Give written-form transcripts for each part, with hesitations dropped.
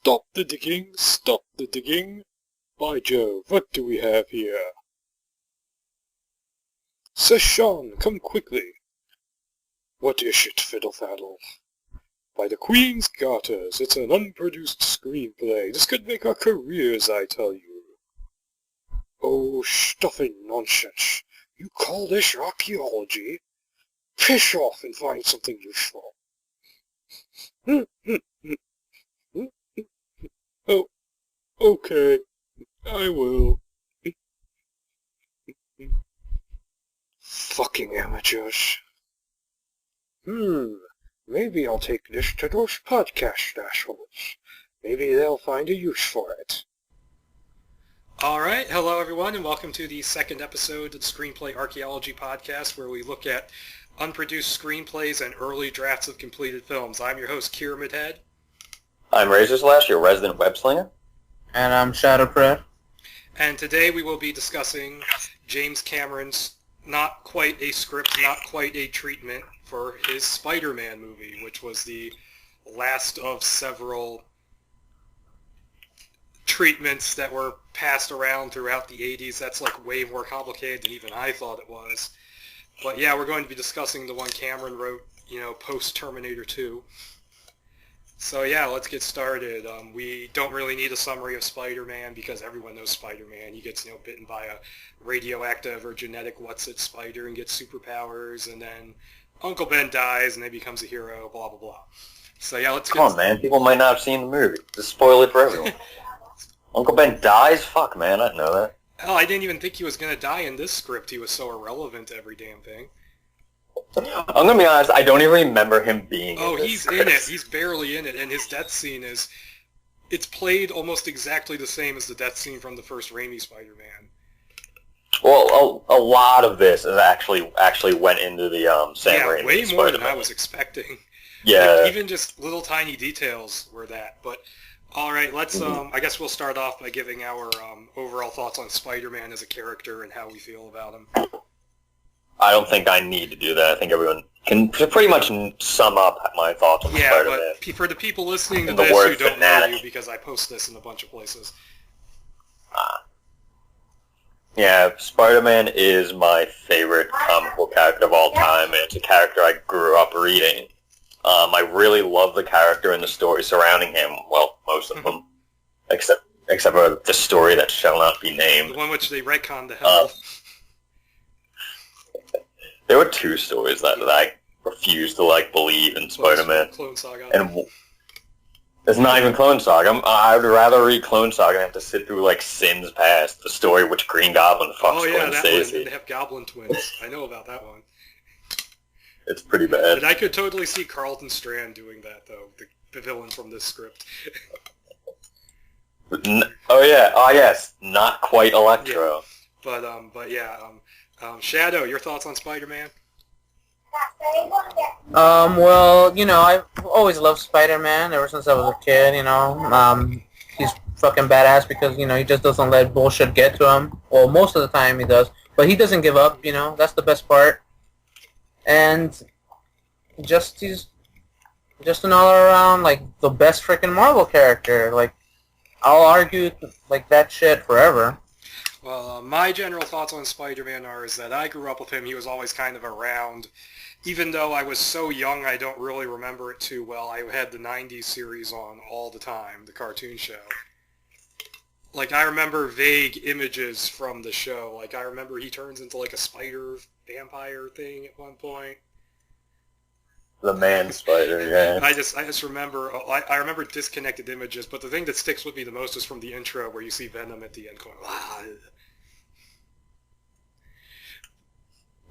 Stop the digging, stop the digging. By Jove, what do we have here? Sir Sean, come quickly. What is it, Fiddle-Faddle? By the Queen's Garters, it's an unproduced screenplay. This could make our careers, I tell you. Oh, stuffing nonsense. You call this archaeology? Piss off and find something useful. Oh, okay. I will. Fucking amateurs. Maybe I'll take this to those podcast assholes. Maybe they'll find a use for it. Alright, hello everyone, and welcome to the second episode of the Screenplay Archaeology podcast, where we look at unproduced screenplays and early drafts of completed films. I'm your host, Pyramid Head. I'm TheRazorSlash, your resident web slinger. And I'm ShadowPred. And today we will be discussing James Cameron's not quite a script, not quite a treatment for his Spider-Man movie, which was the last of several treatments that were passed around throughout the 80s. That's like way more complicated than even I thought it was. But yeah, we're going to be discussing the one Cameron wrote, post-Terminator 2. So yeah, let's get started. We don't really need a summary of Spider-Man because everyone knows Spider-Man. He gets, bitten by a radioactive or genetic what's-it spider and gets superpowers, and then Uncle Ben dies and then becomes a hero, blah, blah, blah. So yeah, let's Come on, man. People might not have seen the movie. Just spoil it for everyone. Uncle Ben dies? Fuck, man. I didn't know that. Hell, I didn't even think he was going to die in this script. He was so irrelevant to every damn thing. I'm going to be honest, I don't even remember him being in this he's script. in it. He's barely in it, and his death scene it's played almost exactly the same as the death scene from the first Raimi Spider-Man. Well, a lot of this is actually went into the Sam Raimi way more Spider-Man. than I was expecting. Yeah. Like, even just little tiny details were that. But all right, let's. I guess we'll start off by giving our overall thoughts on Spider-Man as a character and how we feel about him. I don't think I need to do that. I think everyone can pretty much sum up my thoughts on Spider-Man. Yeah, but for the people listening to the this word who don't fanatic. know you, because I post this in a bunch of places. Yeah, Spider-Man is my favorite comic book character of all time, and it's a character I grew up reading. I really love the character and the story surrounding him. Well, most of them, except for the story that shall not be named. The one which they retconned to hell. There were two stories that I refused to believe in Spider-Man. Clone Saga. And it's not even Clone Saga. I would rather read Clone Saga than have to sit through Sins Past, the story which Green Goblin fucks Gwen that Stacy. one. They have Goblin twins. I know about that one. It's pretty bad. And I could totally see Carlton Strand doing that, though, the villain from this script. Yes, not quite Electro. Yeah. Shadow, your thoughts on Spider-Man? I've always loved Spider-Man ever since I was a kid, He's fucking badass because, he just doesn't let bullshit get to him. Well, most of the time he does. But he doesn't give up, That's the best part. And he's just an all-around, the best freaking Marvel character. I'll argue, that shit forever. Well, my general thoughts on Spider-Man is that I grew up with him. He was always kind of around. Even though I was so young, I don't really remember it too well. I had the 90s series on all the time, the cartoon show. I remember vague images from the show. I remember he turns into, a spider vampire thing at one point. The man spider, yeah. I just remember, I remember disconnected images, but the thing that sticks with me the most is from the intro where you see Venom at the end going, "Ah."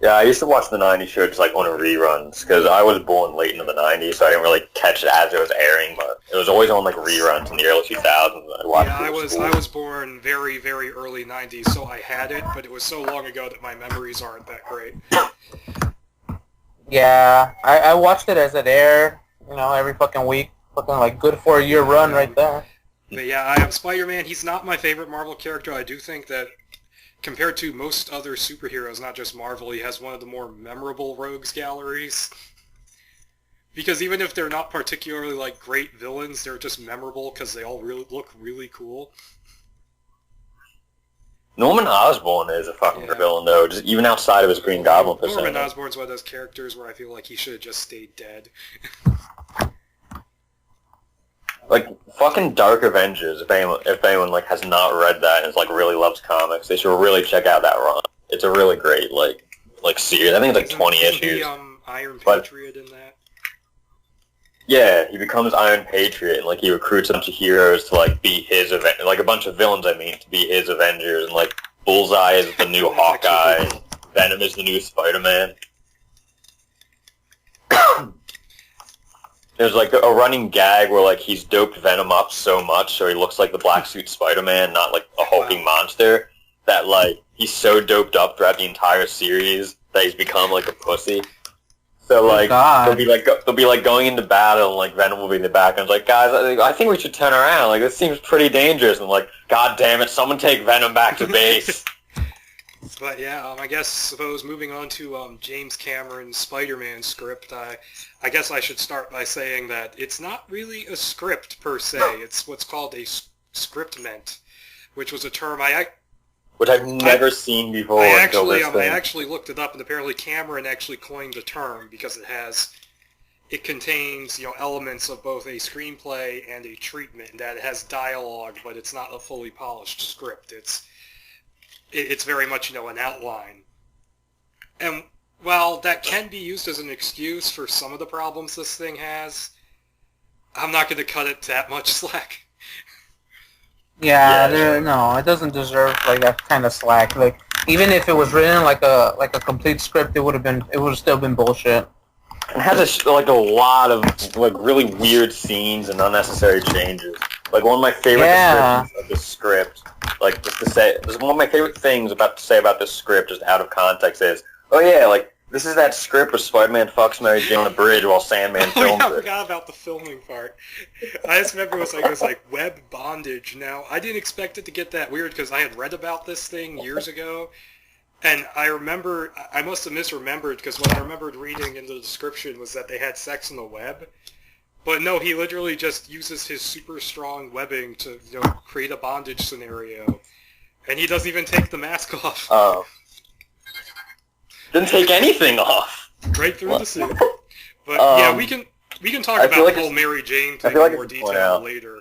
Yeah, I used to watch the 90s show just on reruns, because I was born late into the 90s, so I didn't really catch it as it was airing, but it was always on reruns in the early 2000s. I was born very, very early 90s, so I had it, but it was so long ago that my memories aren't that great. Yeah, I watched it as it aired, every fucking week. Fucking good 4-year run right there. But yeah, I am Spider-Man. He's not my favorite Marvel character. I do think that compared to most other superheroes, not just Marvel, he has one of the more memorable rogues galleries. Because even if they're not particularly, like, great villains, they're just memorable because they all really look really cool. Norman Osborn is a fucking Yeah. villain, though, just even outside of his Green Goblin persona. Norman Osborn's one of those characters where I feel like he should have just stayed dead. Like, fucking Dark Avengers, if anyone like, has not read that and, like, really loves comics, they should really check out that run. It's a really great, like series. I think it's, like, 20 Isn't issues. the Iron Patriot in that? Yeah, he becomes Iron Patriot, and, like, he recruits a bunch of heroes to, like, be his like, a bunch of villains, I mean, to be his Avengers, and, like, Bullseye is the new That's actually Hawkeye, pretty cool. Venom is the new Spider-Man. There's, like, a running gag where, like, he's doped Venom up so much so he looks like the black suit Spider-Man, not, like, a hulking monster, that, like, he's so doped up throughout the entire series that he's become, like, a pussy. So, like, they'll be like going into battle, and, like, Venom will be in the back, and it's like, guys, I think we should turn around. Like, this seems pretty dangerous. And, like, God damn it, someone take Venom back to base. But yeah, suppose moving on to James Cameron's Spider-Man script, I guess I should start by saying that it's not really a script per se. It's what's called a scriptment, which was a term Which I've never seen before I until this thing. actually looked it up, and apparently Cameron actually coined the term because it contains, elements of both a screenplay and a treatment, and that it has dialogue, but it's not a fully polished script. It's very much, an outline. And while that can be used as an excuse for some of the problems this thing has, I'm not going to cut it that much slack. Yeah, no, it doesn't deserve like that kind of slack. Like, even if it was written like a complete script, it would have still been bullshit. It has a lot of like really weird scenes and unnecessary changes. Like one of my favorite descriptions of the script, like just to say, one of my favorite things to say about this script, just out of context, is, oh yeah, like this is that script where Spider-Man fucks Mary Jane on the bridge while Sandman films I it. forgot about the filming part. I just remember it was like web bondage. Now, I didn't expect it to get that weird because I had read about this thing years ago, and I must have misremembered because what I remembered reading in the description was that they had sex on the web. But no, he literally just uses his super strong webbing to create a bondage scenario, and he doesn't even take the mask off. Oh. Didn't take anything off. Right through the suit. But yeah, we can talk about the whole Mary Jane thing in more detail later.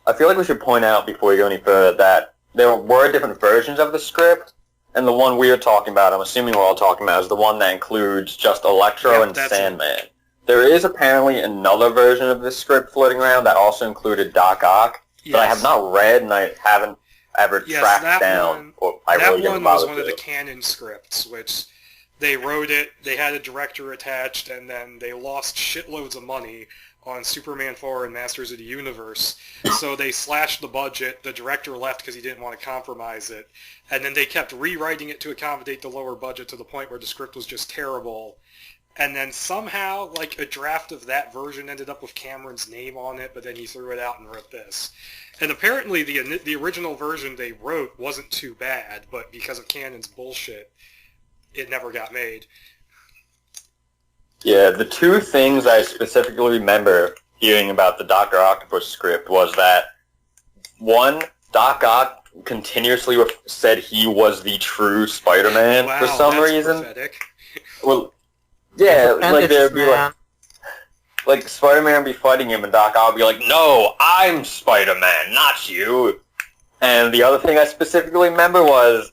I feel like we should point out before we go any further that there were different versions of the script, and the one we are talking about, I'm assuming we're all talking about, is the one that includes just Electro and Sandman. There is apparently another version of this script floating around that also included Doc Ock, but I have not read and I haven't ever tracked down. That one was one of the canon scripts, which they wrote it, they had a director attached, and then they lost shitloads of money on Superman 4 and Masters of the Universe. So they slashed the budget, the director left because he didn't want to compromise it, and then they kept rewriting it to accommodate the lower budget to the point where the script was just terrible. And then somehow, like, a draft of that version ended up with Cameron's name on it, but then he threw it out and wrote this. And apparently the original version they wrote wasn't too bad, but because of Canon's bullshit, it never got made. Yeah, the two things I specifically remember hearing about the Dr. Octopus script was that, one, Doc Ock continuously said he was the true Spider-Man for some reason. Pathetic. Well, yeah, like there'd be like Spider-Man would be fighting him, and Doc Ock would be like, "No, I'm Spider-Man, not you." And the other thing I specifically remember was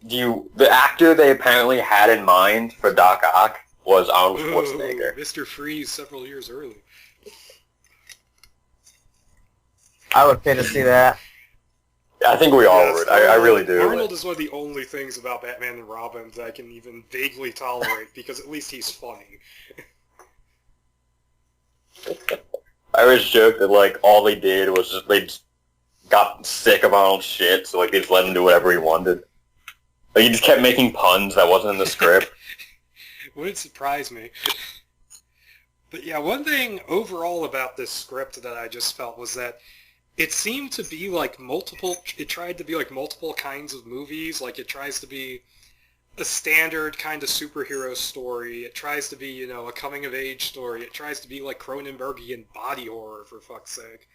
the actor they apparently had in mind for Doc Ock was Arnold Schwarzenegger. Mr. Freeze several years early. I would pay to see that. I think we all would. I really do. Arnold is one of the only things about Batman and Robin that I can even vaguely tolerate, because at least he's funny. I always joke that, like, all they did was just, they just got sick of Arnold's shit, so, like, they just let him do whatever he wanted. Like, he just kept making puns that wasn't in the script. Wouldn't surprise me. But yeah, one thing overall about this script that I just felt was that it seemed to be like it tried to be like multiple kinds of movies. Like, it tries to be a standard kind of superhero story. It tries to be, a coming-of-age story. It tries to be like Cronenbergian body horror, for fuck's sake.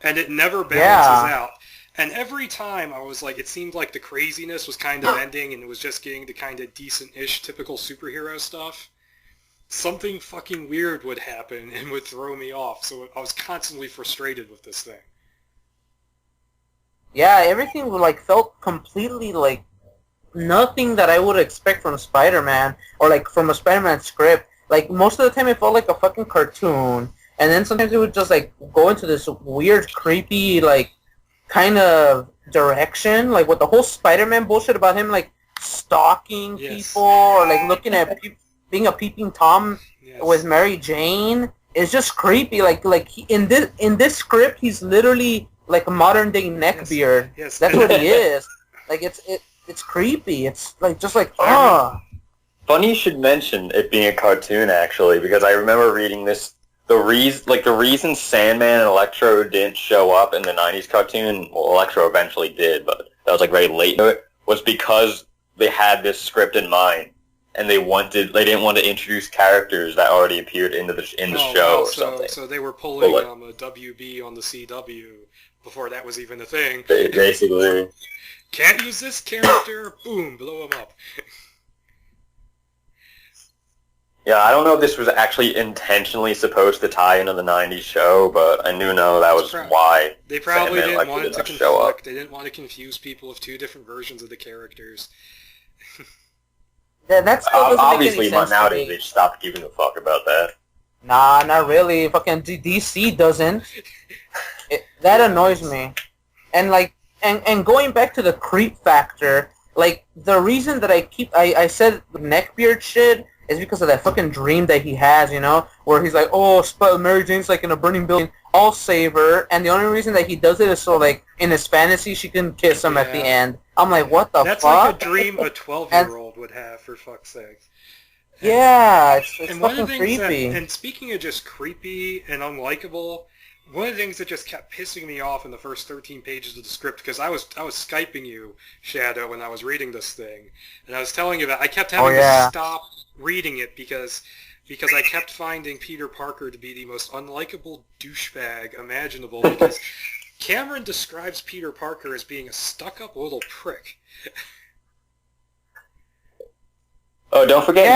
And it never balances out. And every time I was like, it seemed like the craziness was kind of ending and it was just getting to kind of decent-ish typical superhero stuff. Something fucking weird would happen and would throw me off. So I was constantly frustrated with this thing. Yeah, everything like felt completely like nothing that I would expect from Spider-Man or like from a Spider-Man script. Like most of the time it felt like a fucking cartoon. And then sometimes it would just like go into this weird, creepy, like kind of direction, like with the whole Spider-Man bullshit about him like stalking people or like looking at being a peeping Tom with Mary Jane. It's just creepy. Like in this script, he's literally like a modern day neckbeard. Yes. That's what he is. Like it's creepy. It's like just like Funny you should mention it being a cartoon actually, because I remember reading this. The reason Sandman and Electro didn't show up in the 90s cartoon, well, Electro eventually did, but that was like very late to it, was because they had this script in mind, and they didn't want to introduce characters that already appeared in the show or something. So they were pulling a WB on the CW before that was even a thing. Basically. Can't use this character, boom, blow him up. Yeah, I don't know if this was actually intentionally supposed to tie into the 90s show, but I know that was why they probably Sandman didn't want it to show up. conflict. They didn't want to confuse people with two different versions of the characters. That's obviously nowadays they stopped giving a fuck about that. Nah, not really. Fucking DC doesn't. That annoys me. And like, and going back to the creep factor, like the reason that I said neckbeard shit is because of that fucking dream that he has, where he's like, oh, Mary Jane's like in a burning building, I'll save her, and the only reason that he does it is so like in his fantasy she can kiss him at the end. I'm like, what the fuck? That's like a dream a 12-year-old would have, for fuck's sake. Yeah, it's and fucking creepy. And speaking of just creepy and unlikable, one of the things that just kept pissing me off in the first 13 pages of the script, because I was Skyping you, Shadow, when I was reading this thing, and I was telling you that I kept having to stop reading it because I kept finding Peter Parker to be the most unlikable douchebag imaginable, because Cameron describes Peter Parker as being a stuck-up little prick. Oh, don't forget,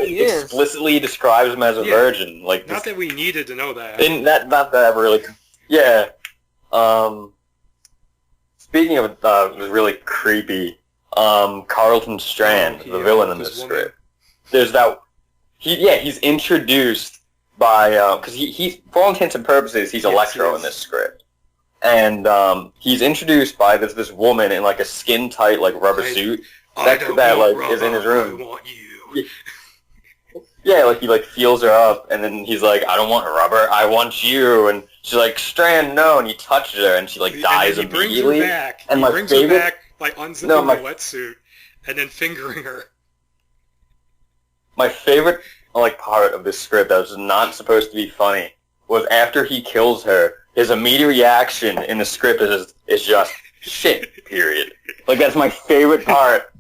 he also explicitly describes him as a virgin. Like, not that we needed to know that. Not that really. Yeah. Speaking of was really creepy, Carlton Strand, the villain in this script. There's that. He's introduced by because he for all intents and purposes he's Electro in this script, and he's introduced by this woman in like a skin tight like rubber suit that is in his room. I want you. Yeah, like he like feels her up, and then he's like, I don't want rubber, I want you, and she's like, Strand, no, and he touches her, and she like dies immediately. He brings her back. And he brings her back by unzipping the wetsuit and then fingering her. My favorite like part of this script that was not supposed to be funny was after he kills her, his immediate reaction in the script is just shit. Period. Like that's my favorite part.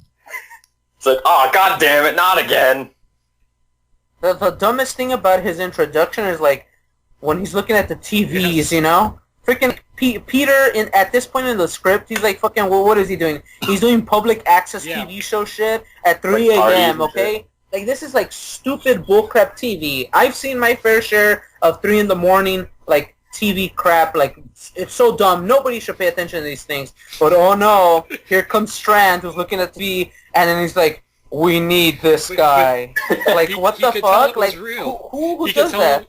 It's like, oh god damn it, not again. The dumbest thing about his introduction is like when he's looking at the TVs, freaking Peter at this point in the script, he's like fucking. Well, what is he doing? He's doing public access TV show shit at 3 a.m. Okay, like this is like stupid bullcrap TV. I've seen my fair share of 3 a.m. like TV crap. Like it's so dumb. Nobody should pay attention to these things. But oh no, here comes Strand who's looking at TV, and then he's like, we need this guy. Like, what the fuck? Like, who does that?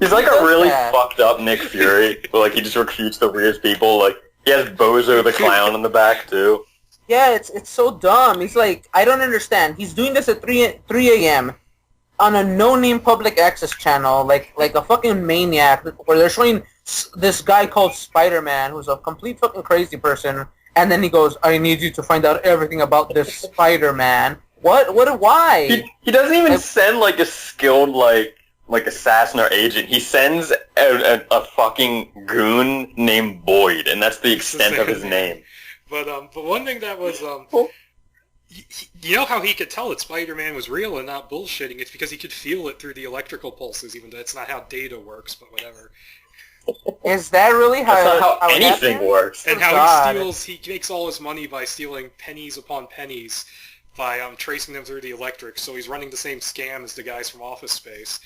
He's like a really fucked up Nick Fury, but like he just recruits the weirdest people. Like he has Bozo the Clown in the back too. Yeah, it's so dumb. He's like, I don't understand. He's doing this at 3 a.m. on a no-name public access channel, like a fucking maniac, where they're showing this guy called Spiderman, who's a complete fucking crazy person, and then he goes, I need you to find out everything about this Spider-Man. What? Why? He doesn't even send like a skilled like assassin or agent. He sends a fucking goon named Boyd, and that's the extent of his name. But one thing that was You know how he could tell that Spider-Man was real and not bullshitting? It's because he could feel it through the electrical pulses, even though that's not how data works, but whatever. Is that really how? That's not how it anything happened? works. And Oh, how God. he makes all his money by stealing pennies upon pennies by tracing them through the electric, so he's running the same scam as the guys from Office Space.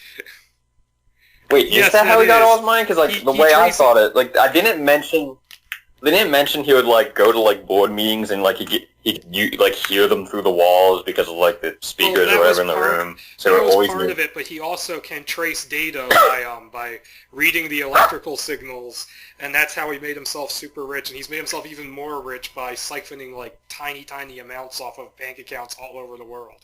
Wait, Yes, is that how that he got is. all his money? Because, like, He the way I traces- thought it, like, I didn't mention... They didn't mention he would, like, go to, like, board meetings and, like, you like, hear them through the walls because of, like, the speakers that or whatever was in the part- room. So That it was always part knew. of it, but he also can trace data by reading the electrical signals, and that's how he made himself super rich. And he's made himself even more rich by siphoning like tiny amounts off of bank accounts all over the world.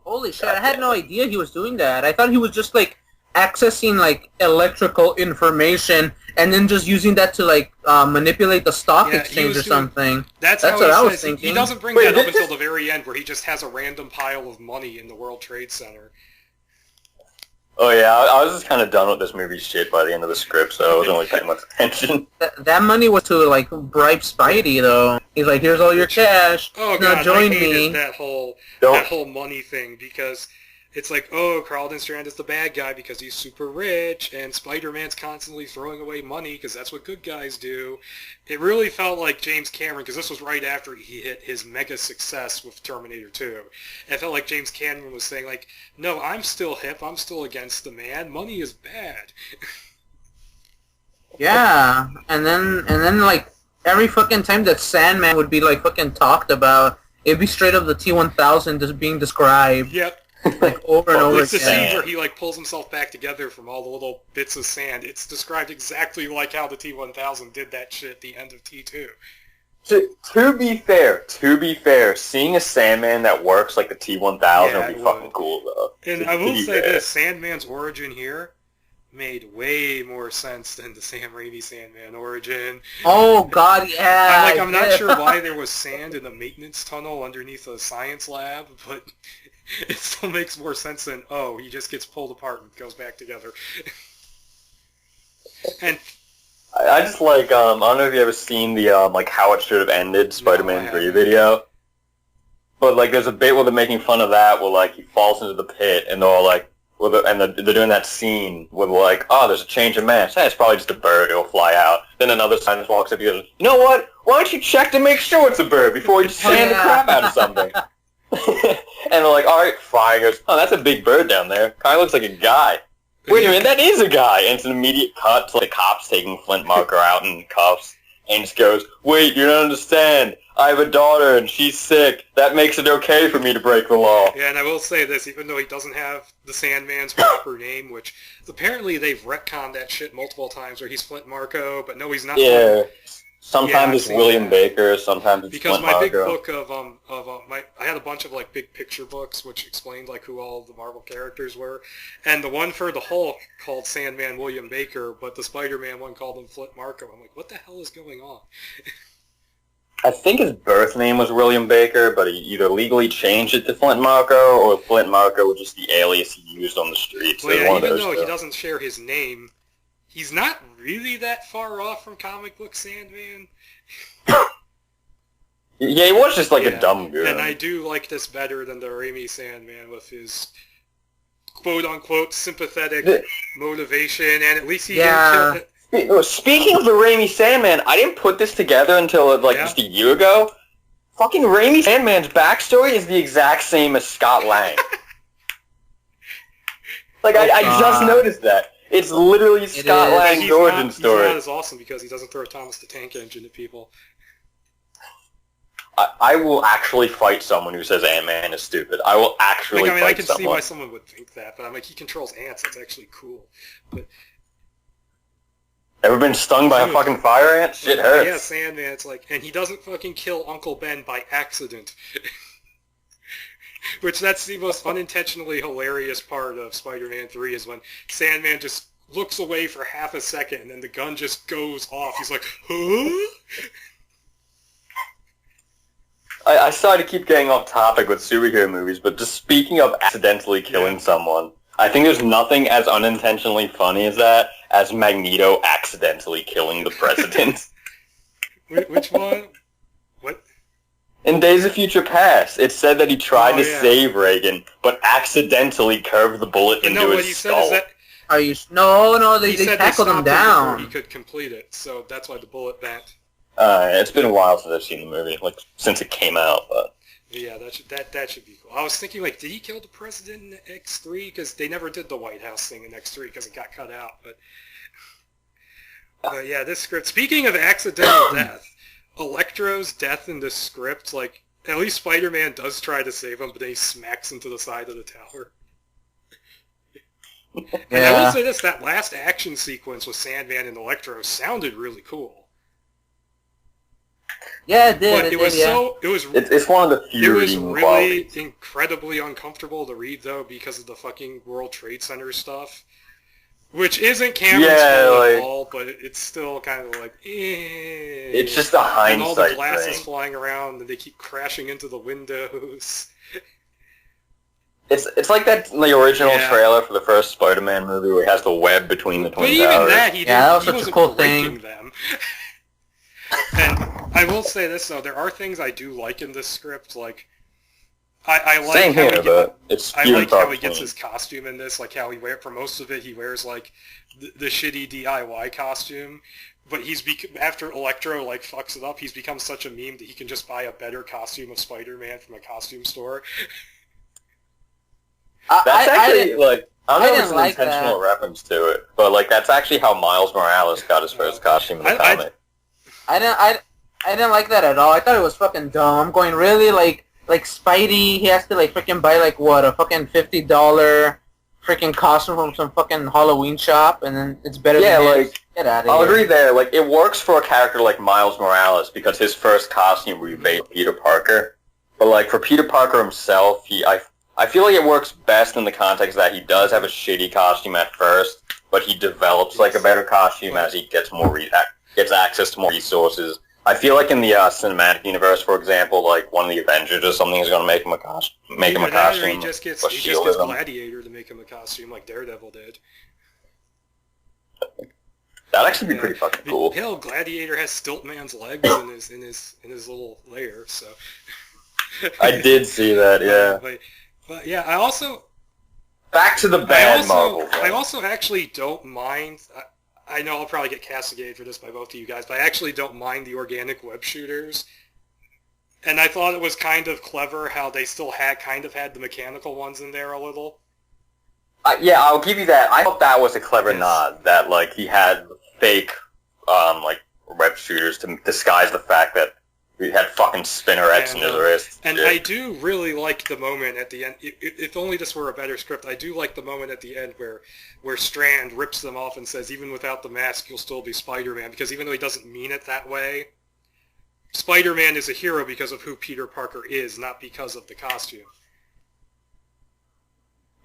Holy shit! I had no idea he was doing that. I thought he was just like accessing like electrical information and then just using that to like manipulate the stock Yeah, he exchange was or doing- something. That's That's how what he I was says. thinking. He doesn't bring Wait, that up this until is- the very end, where he just has a random pile of money in the World Trade Center. Oh, yeah, I was just kind of done with this movie shit by the end of the script, so I wasn't really paying much attention. That money was to like bribe Spidey though. He's like, "Here's all your cash. Oh now god, join I hated me." that whole money thing, because it's like, oh, Carlton Strand is the bad guy because he's super rich, and Spider-Man's constantly throwing away money because that's what good guys do. It really felt like James Cameron, because this was right after he hit his mega success with Terminator 2. It felt like James Cameron was saying, like, no, I'm still hip, I'm still against the man, money is bad. Yeah, and then like every fucking time that Sandman would be like fucking talked about, it'd be straight up the T-1000 just being described Yep. like over and over It's the again. scene where he like pulls himself back together from all the little bits of sand. It's described exactly like how the T-1000 did that shit at the end of T2. To be fair, seeing a Sandman that works like the T-1000 Yeah, would be it fucking would. cool, though. And I will say this, Sandman's origin here made way more sense than the Sam Raimi Sandman origin. Oh god, yeah. I'm not yeah. sure why there was sand in the maintenance tunnel underneath a science lab, but it still makes more sense than, oh, he just gets pulled apart and goes back together. And I just like, I don't know if you ever seen the, like, How It Should Have Ended Spider-Man I 3 haven't. video. But, like, there's a bit where they're making fun of that, where, like, he falls into the pit, and they're all like, they're doing that scene where they're like, oh, there's a change of mass. Hey, it's probably just a bird, it'll fly out. Then another scientist walks up and goes, you know what? Why don't you check to make sure it's a bird before you sand the crap out of something? And they're like, alright, fine. He goes, oh, that's a big bird down there. Kinda looks like a guy. Wait a minute, that is a guy! And it's an immediate cut to the cops taking Flint Marker out in cuffs. And just goes, wait, you don't understand. I have a daughter and she's sick. That makes it okay for me to break the law. yeah, and I will say this, even though he doesn't have the Sandman's proper name, which apparently they've retconned that shit multiple times where he's Flint Marko, but no, he's not. Yeah. Sometimes Yeah, I've it's seen William that. Baker, sometimes it's Because Flint my big Marko. book of I had a bunch of like big picture books which explained like who all the Marvel characters were, and the one for the Hulk called Sandman William Baker, but the Spider-Man one called him Flint Marko. I'm like, what the hell is going on? I think his birth name was William Baker, but he either legally changed it to Flint Marko, or Flint Marko was just the alias he used on the streets. Well, It was yeah, one of even those though two. he doesn't share his name, he's not really that far off from comic book Sandman. Yeah, he was just like Yeah, a dumb goon. And I do like this better than the Raimi Sandman with his quote-unquote sympathetic motivation, and at least he Yeah. didn't kill... Speaking of the Raimi Sandman, I didn't put this together until like Yeah. just a year ago. Fucking Raimi Sandman's backstory is the exact same as Scott Lang. Like, I just noticed that. It's literally Scott is. Lang's He's origin not story. as awesome because he doesn't throw Thomas the Tank Engine at people. I will actually fight someone who says Ant-Man is stupid. I will actually Like, I mean, I fight can see someone. why someone would think that, but I'm like, he controls ants. That's actually cool. But Ever been stung by a Dude. fucking fire ant? Shit yeah, hurts. Sandman. It's like, and he doesn't fucking kill Uncle Ben by accident. Which that's the most unintentionally hilarious part of Spider-Man 3 is when Sandman just looks away for half a second and then the gun just goes off. He's like, huh? I started to keep getting off topic with superhero movies, but just speaking of accidentally killing someone, I think there's nothing as unintentionally funny as that, as Magneto accidentally killing the president. Which one? What? In Days of Future Past, it said that he tried to yeah. save Reagan, but accidentally curved the bullet And into no, what his he skull. said is that Are you? No, he they said tackled they him stopped him before down. he could complete it, so that's why the bullet bent. It's been a while since I've seen the movie, like since it came out. But Yeah, that should be cool. I was thinking, like, did he kill the president in X3? Because they never did the White House thing in X3 because it got cut out. But yeah, this script. Speaking of accidental death, Electro's death in this script, like, at least Spider-Man does try to save him, but then he smacks into the side of the tower. And I will say this: that last action sequence with Sandman and Electro sounded really cool. Yeah, it did. But it's one of the few It was redeeming really qualities. incredibly uncomfortable to read, though, because of the fucking World Trade Center stuff. Which isn't Cameron's fault at all, but it's still kind of like, It's just a hindsight and all the glasses thing. flying around, and they keep crashing into the windows. It's like that the original trailer for the first Spider-Man movie where he has the web between the But twin even towers. that, he that was he such a wasn't cool breaking thing. them. And I will say this, though, there are things I do like in this script, like, I like Same how here, but it's I few like and far how he gets between. his costume in this, like how he for most of it he wears like the shitty DIY costume, but after Electro like fucks it up, he's become such a meme that he can just buy a better costume of Spider-Man from a costume store. That's actually like I don't know if it's an like intentional reference to it, but like that's actually how Miles Morales got his first costume in the comic. I didn't like that at all. I thought it was fucking dumb. I'm going really like Spidey. He has to like freaking buy like what a fucking $50 freaking costume from some fucking Halloween shop, and then it's better. Yeah, than his. like Get out of I'll here. agree there. Like it works for a character like Miles Morales because his first costume would be based Peter Parker, but like for Peter Parker himself, I feel like it works best in the context that he does have a shitty costume at first, but he develops like a better costume as he gets gets access to more resources. I feel like in the cinematic universe, for example, like one of the Avengers or something is going to make him a costume. Or he just gets Shield is him. Gladiator to make him a costume like Daredevil did. That'd actually be pretty fucking cool. Hell, Gladiator has Stiltman's legs in his little lair, so. I did see that, yeah. But yeah, I also. Back to the bad Marvel. I also actually don't mind. I know I'll probably get castigated for this by both of you guys, but I actually don't mind the organic web shooters. And I thought it was kind of clever how they still had the mechanical ones in there a little. Yeah, I'll give you that. I thought that was a clever nod, that like he had fake like web shooters to disguise the fact that he had fucking spinnerets in his wrists. And I do really like the moment at the end. If only this were a better script, I do like the moment at the end where Strand rips them off and says, even without the mask, you'll still be Spider-Man. Because even though he doesn't mean it that way, Spider-Man is a hero because of who Peter Parker is, not because of the costume.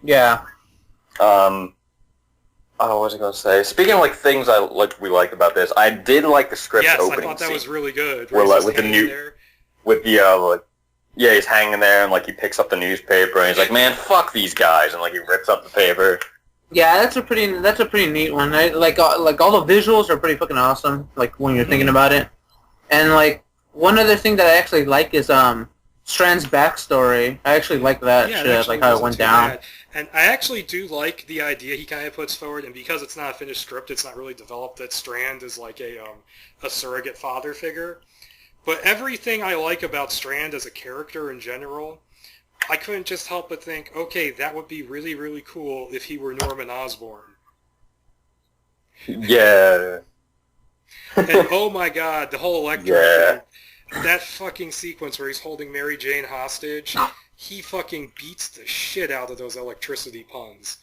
Yeah. What was I going to say? Speaking of like things we liked about this, I did like the script's opening I thought that was really good. Where like with the he's hanging there and like he picks up the newspaper and he's like, man, fuck these guys, and like he rips up the paper. Yeah, that's a pretty neat one. Like all the visuals are pretty fucking awesome. Like when you're thinking about it, and like one other thing that I actually like is Strands Backstory. I actually like that shit, like how it went down. Bad. And I actually do like the idea he kind of puts forward, and because it's not a finished script, it's not really developed that Strand is like a surrogate father figure. But everything I like about Strand as a character in general, I couldn't just help but think, okay, that would be really, really cool if he were Norman Osborn. Yeah. And oh my god, the whole Electro thing, that fucking sequence where he's holding Mary Jane hostage, he fucking beats the shit out of those electricity puns.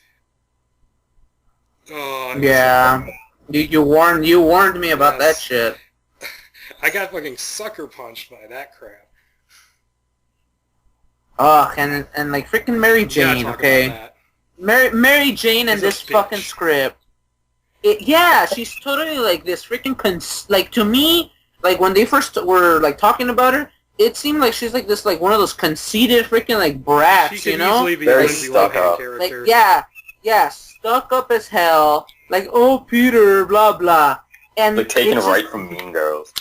Oh, yeah. You warned me about that shit. I got fucking sucker punched by that crap. Ugh, and like freaking Mary Jane, okay? Mary Jane in this fucking script. She's totally like this freaking like to me, like when they first were like talking about her, it seemed like she's like this like one of those conceited freaking like brats, you know? Easily be very Lindsay stuck Lohan up. character. Like stuck up as hell. Like, oh Peter, blah blah. And like taking it right from Mean Girls.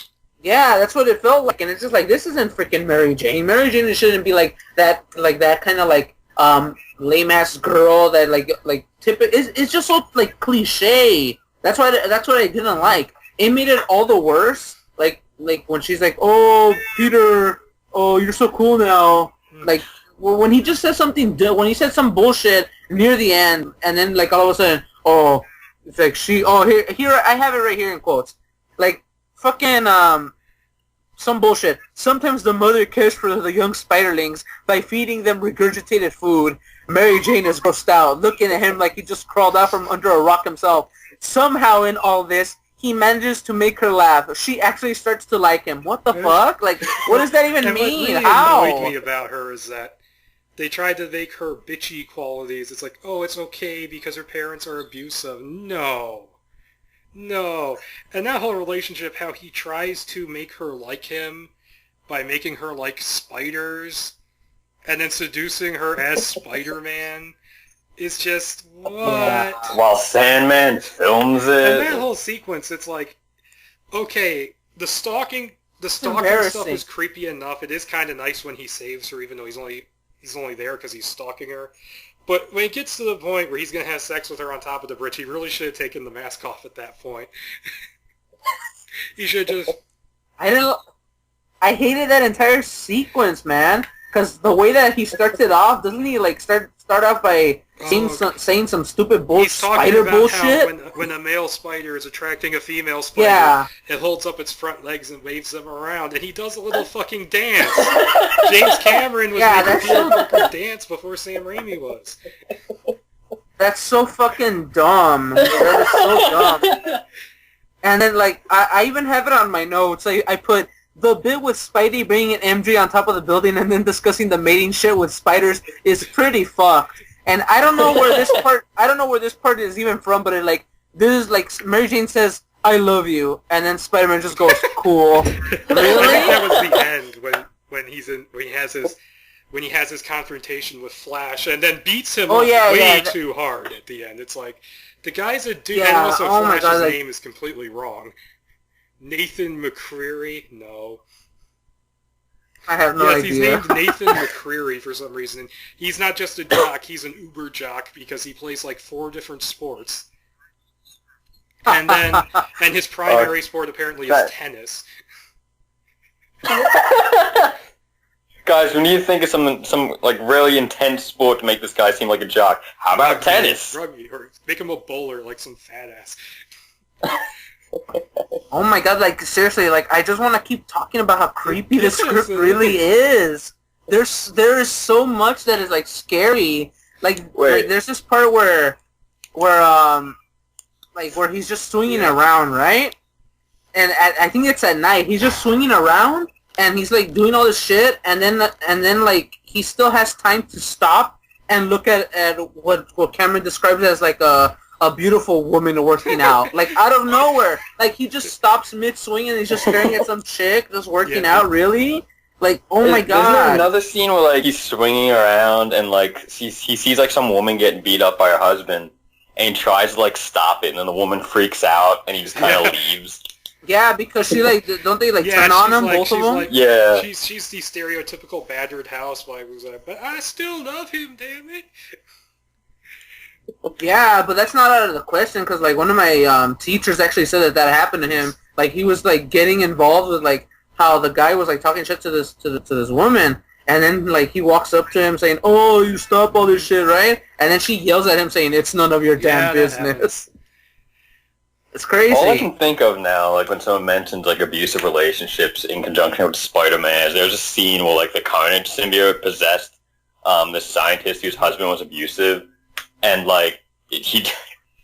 Yeah, that's what it felt like, and it's just like, this isn't freaking Mary Jane. Mary Jane shouldn't be like that kind of like lame ass girl that like it's just so like cliche. That's what I didn't like. It made it all the worse. Like when she's like, "Oh, Peter, oh, you're so cool now." Like when he just says something, when he said some bullshit near the end, and then like all of a sudden, oh, it's like here I have it right here in quotes, like. Fucking, some bullshit. Sometimes the mother cares for the young spiderlings by feeding them regurgitated food. Mary Jane is grossed out, looking at him like he just crawled out from under a rock himself. Somehow in all this, he manages to make her laugh. She actually starts to like him. What the fuck? Like, what does that even mean? What really How? annoyed me about her is that they tried to make her bitchy qualities. It's like, oh, it's okay because her parents are abusive. No. And that whole relationship, how he tries to make her like him by making her like spiders and then seducing her as Spider-Man is just, what? While Sandman films it. And that whole sequence, it's like, okay, the stalking stuff is creepy enough. It is kind of nice when he saves her, even though he's only there because he's stalking her. But when it gets to the point where he's going to have sex with her on top of the bridge, he really should have taken the mask off at that point. He should just... I hated that entire sequence, man. Because the way that he starts it off, doesn't he like start off by saying some stupid spider bullshit? How when a male spider is attracting a female spider, it holds up its front legs and waves them around, and he does a little fucking dance. James Cameron was making Peter Parker dance before Sam Raimi was. That's so fucking dumb. That is so dumb. And then like I even have it on my notes. I put the bit with Spidey bringing MJ on top of the building and then discussing the mating shit with spiders is pretty fucked. And I don't know where this part is even from, but this is like Mary Jane says, "I love you," and then Spider-Man just goes, "Cool." Really? I think that was the end when he has his confrontation with Flash and then beats him too hard at the end. It's like the guy's a dude, and also Flash's name is completely wrong. Nathan McCreary? No. I have no idea. He's named Nathan McCreary for some reason. He's not just a jock, he's an uber jock because he plays like 4 different sports. And his primary sport apparently is tennis. Guys, we need to think of some like really intense sport to make this guy seem like a jock. How about tennis? Rugby, or make him a bowler like some fat ass. Oh my god, like seriously, like I just want to keep talking about how creepy the script really is. There is so much that is like scary. Like there's this part where he's just swinging around, right? And I think it's at night. He's just swinging around and he's like doing all this shit, and then like he still has time to stop and look at what Cameron describes as like a beautiful woman working out, like out of nowhere. Like he just stops mid-swing and he's just staring at some chick just working out. Really? Like, oh my god. Isn't there another scene where like he's swinging around and like he sees like some woman getting beat up by her husband and he tries to like stop it, and then the woman freaks out and he just kind of leaves. Yeah, because she like don't they like turn on him, both of them? Like, yeah. She's the stereotypical battered housewife who's like, but I still love him, damn it. Yeah, but that's not out of the question, because like one of my teachers actually said that happened to him. Like he was like getting involved with like how the guy was like talking shit to this woman, and then like he walks up to him saying, "Oh, you stop all this shit, right?" And then she yells at him saying, "It's none of your damn business." It's crazy. All I can think of now, like when someone mentions like abusive relationships in conjunction with Spider-Man, is there's a scene where like the Carnage symbiote possessed this scientist whose husband was abusive. And, like, she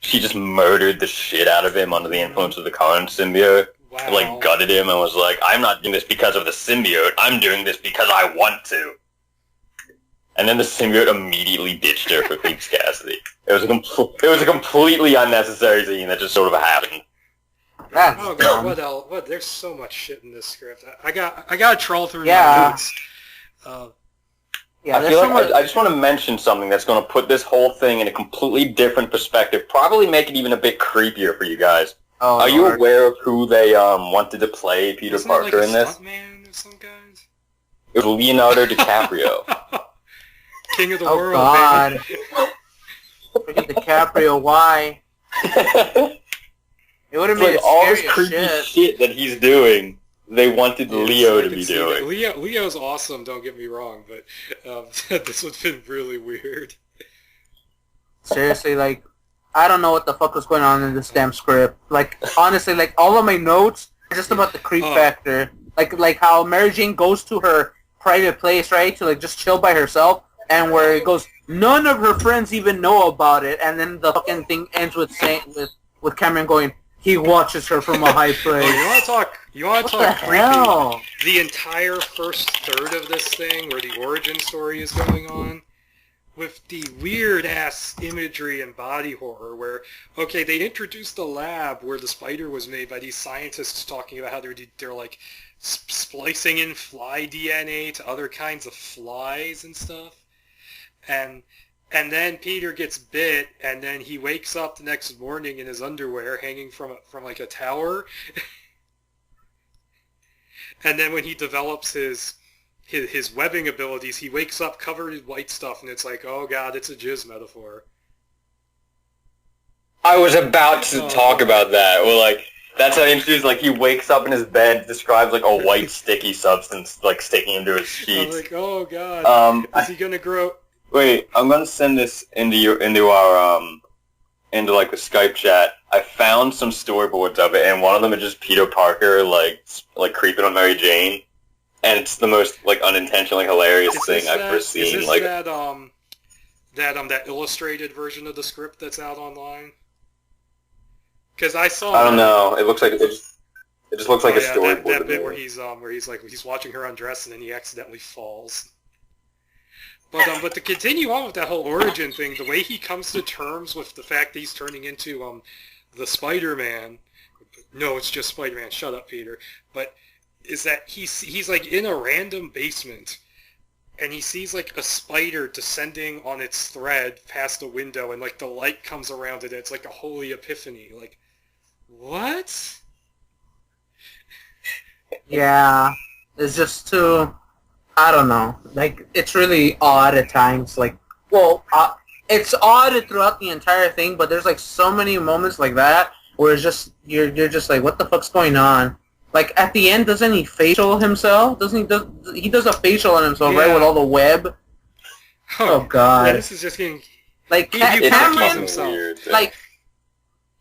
just murdered the shit out of him under the influence of the Carnage symbiote. Wow. And, like, gutted him and was like, I'm not doing this because of the symbiote. I'm doing this because I want to. And then the symbiote immediately ditched her for Cleves Cassidy. It was a completely unnecessary scene that just sort of happened. Oh god, what else? What? There's so much shit in this script. I got to troll through my notes. I feel like I just want to mention something that's going to put this whole thing in a completely different perspective, probably make it even a bit creepier for you guys. Oh, Are you Lord. aware of who they wanted to play Peter Wasn't it like Parker a in this? stuntman of some kind? It was Leonardo DiCaprio. King of the Oh, world, God. baby. Freaking DiCaprio, why? It would have It's made like it all this scary as creepy shit. shit that he's doing, they wanted Yes, Leo I to can be see that. doing. Leo's awesome, don't get me wrong, but this would have been really weird. Seriously, like, I don't know what the fuck was going on in this damn script. Like, honestly, like, all of my notes are just about the creep factor. Like how Mary Jane goes to her private place, right, to, like, just chill by herself, and where it goes, none of her friends even know about it, and then the fucking thing ends with with Cameron going, he watches her from a high place. Oh, you want to talk creepy? Hell? The entire first third of this thing, where the origin story is going on, with the weird-ass imagery and body horror where, okay, they introduced the lab where the spider was made by these scientists talking about how they're like, splicing in fly DNA to other kinds of flies and stuff. And then Peter gets bit, and then he wakes up the next morning in his underwear hanging from like a tower. And then when he develops his webbing abilities, he wakes up covered in white stuff, and it's like, oh god, it's a jizz metaphor. I was about to talk about that. Well, like, that's how he introduced, like, he wakes up in his bed, describes, like, a white sticky substance, like, sticking into his I'm sheets. like, oh god, is he gonna grow... Wait, I'm gonna send this into our like, the Skype chat. I found some storyboards of it, and one of them is just Peter Parker, like creeping on Mary Jane. And it's the most, like, unintentionally hilarious thing I've ever seen. Is this like, that illustrated version of the script that's out online? Because I saw. I don't know. It looks like it just looks like a storyboard. That bit where he's watching her undress and then he accidentally falls. But to continue on with that whole origin thing, the way he comes to terms with the fact that he's turning into the Spider-Man. No, it's just Spider-Man. Shut up, Peter. But is that he's like in a random basement, and he sees like a spider descending on its thread past a window, and like the light comes around it, and it's like a holy epiphany. Like, what? Yeah, it's just too, I don't know, like, it's really odd at times, like, well, it's odd throughout the entire thing, but there's like so many moments like that, where it's just, you're just like, what the fuck's going on? Like, at the end, doesn't he facial himself? He does a facial on himself, right, with all the web? Oh god. Yeah, this is just getting... Like, Cameron, weird. like,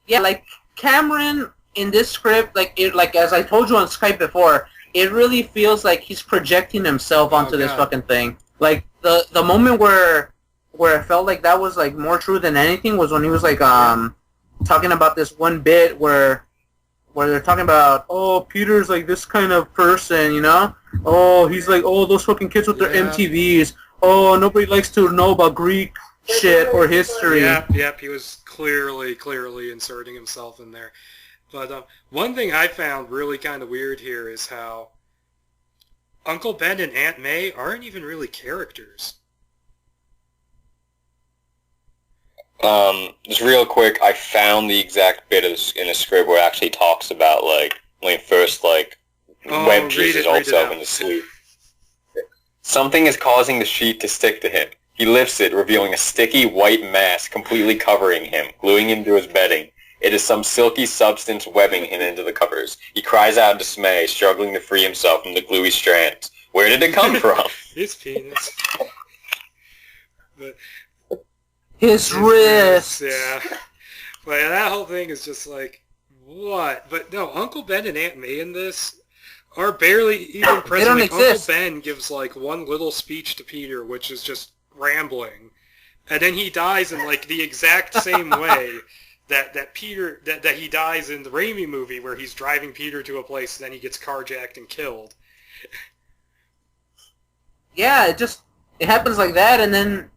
yeah, like, Cameron in this script, like, as I told you on Skype before, it really feels like he's projecting himself onto this fucking thing. Like, the moment where it felt like that was, like, more true than anything was when he was, like, talking about this one bit where they're talking about, oh, Peter's like this kind of person, you know? Oh, he's like, oh, those fucking kids with their MTVs. Oh, nobody likes to know about Greek shit or history. Yep, he was clearly inserting himself in there. But one thing I found really kind of weird here is how Uncle Ben and Aunt May aren't even really characters. Just real quick, I found the exact bit in the script where it actually talks about, like, when first, like, Webb jizzes himself into sleep. Something is causing the sheet to stick to him. He lifts it, revealing a sticky white mass completely covering him, gluing him to his bedding. It is some silky substance webbing him into the covers. He cries out in dismay, struggling to free himself from the gluey strands. Where did it come from? His penis. But his wrist. Yeah. But that whole thing is just like, what? But no, Uncle Ben and Aunt May in this are barely even present. They don't like, exist. Uncle Ben gives like one little speech to Peter, which is just rambling. And then he dies in like the exact same way that he dies in the Raimi movie where he's driving Peter to a place and then he gets carjacked and killed. Yeah, it happens like that, and then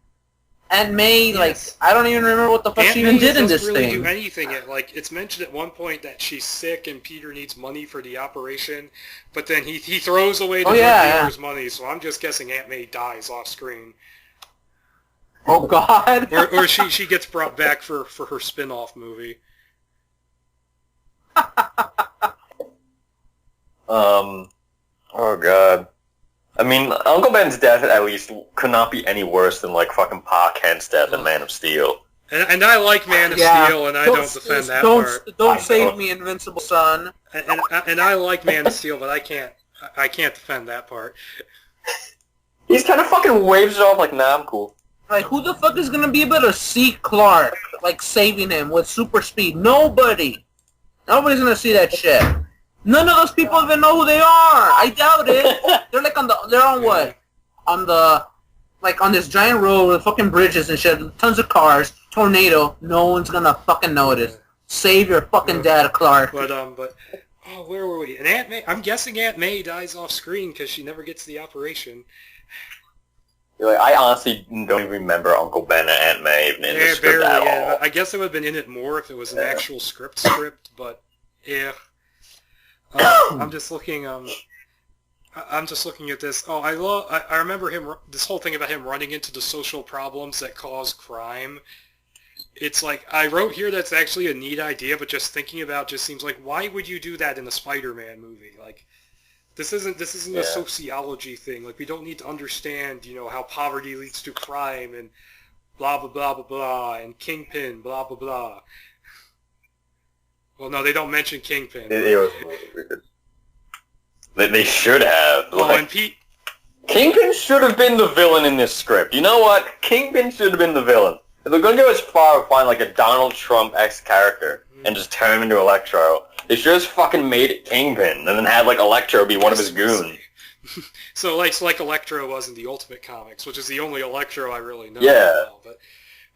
Aunt May, like, I don't even remember what the fuck Aunt she even May did in this doesn't really thing. do anything. It's mentioned at one point that she's sick and Peter needs money for the operation, but then he throws away the drug dealer's money, so I'm just guessing Aunt May dies off screen. Oh god. Or she gets brought back for her spin-off movie. Oh god. I mean, Uncle Ben's death at least could not be any worse than like fucking Pa Kent's death in Man of Steel. And I like Man of Steel, and I don't defend that part. Don't save me, Invincible Son. And I like Man of Steel, but I can't defend that part. He's kind of fucking waves it off like, nah, I'm cool. Like, who the fuck is gonna be able to see Clark, like, saving him with super speed? Nobody. Nobody's gonna see that shit. None of those people even know who they are. I doubt it. They're like they're on what? On this giant road with fucking bridges and shit, tons of cars, tornado. No one's gonna fucking notice. Save your fucking dad, Clark. But oh, where were we? And Aunt May. I'm guessing Aunt May dies off screen because she never gets the operation. Like, I honestly don't even remember Uncle Ben and Aunt May even in the script at all. I guess it would have been in it more if it was an actual script, but yeah. I'm just looking. I'm just looking at this. Oh, I remember him. This whole thing about him running into the social problems that cause crime. It's like I wrote here that's actually a neat idea, but just thinking about it just seems like why would you do that in a Spider-Man movie? Like this isn't a sociology thing. Like we don't need to understand, how poverty leads to crime and blah blah blah blah blah and Kingpin blah blah blah. Well, no, they don't mention Kingpin. It was weird. They should have. Oh, and Pete... Kingpin should have been the villain in this script. You know what? Kingpin should have been the villain. If they're going to go as far as find like a Donald Trump-esque character and just turn him into Electro, they should have just fucking made it Kingpin and then had like Electro be one of his goons. So like Electro was in the Ultimate Comics, which is the only Electro I really know. Yeah.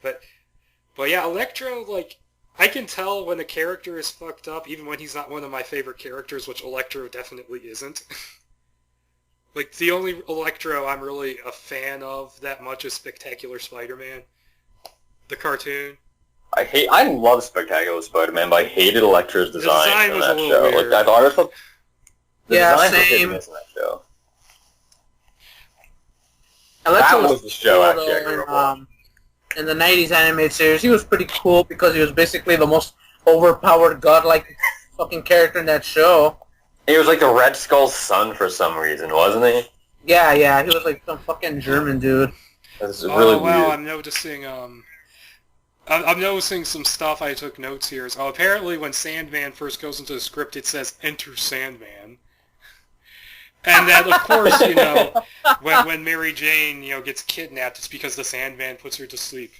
But yeah, Electro, like... I can tell when a character is fucked up, even when he's not one of my favorite characters, which Electro definitely isn't. Like, the only Electro I'm really a fan of that much is Spectacular Spider-Man. The cartoon. I love Spectacular Spider-Man, but I hated Electro's design in that show. Weird. Like, I thought it was the design same. was in that show. Electro That was the show, cool, actually, I though, grew up on. in the 90s animated series, he was pretty cool because he was basically the most overpowered godlike fucking character in that show. He was like the Red Skull's son for some reason, wasn't he? Yeah, he was like some fucking German dude. That's really weird. I'm noticing, I'm noticing some stuff. I took notes here. So, apparently when Sandman first goes into the script, it says, "Enter Sandman." And that, of course, when Mary Jane, gets kidnapped, it's because the Sandman puts her to sleep.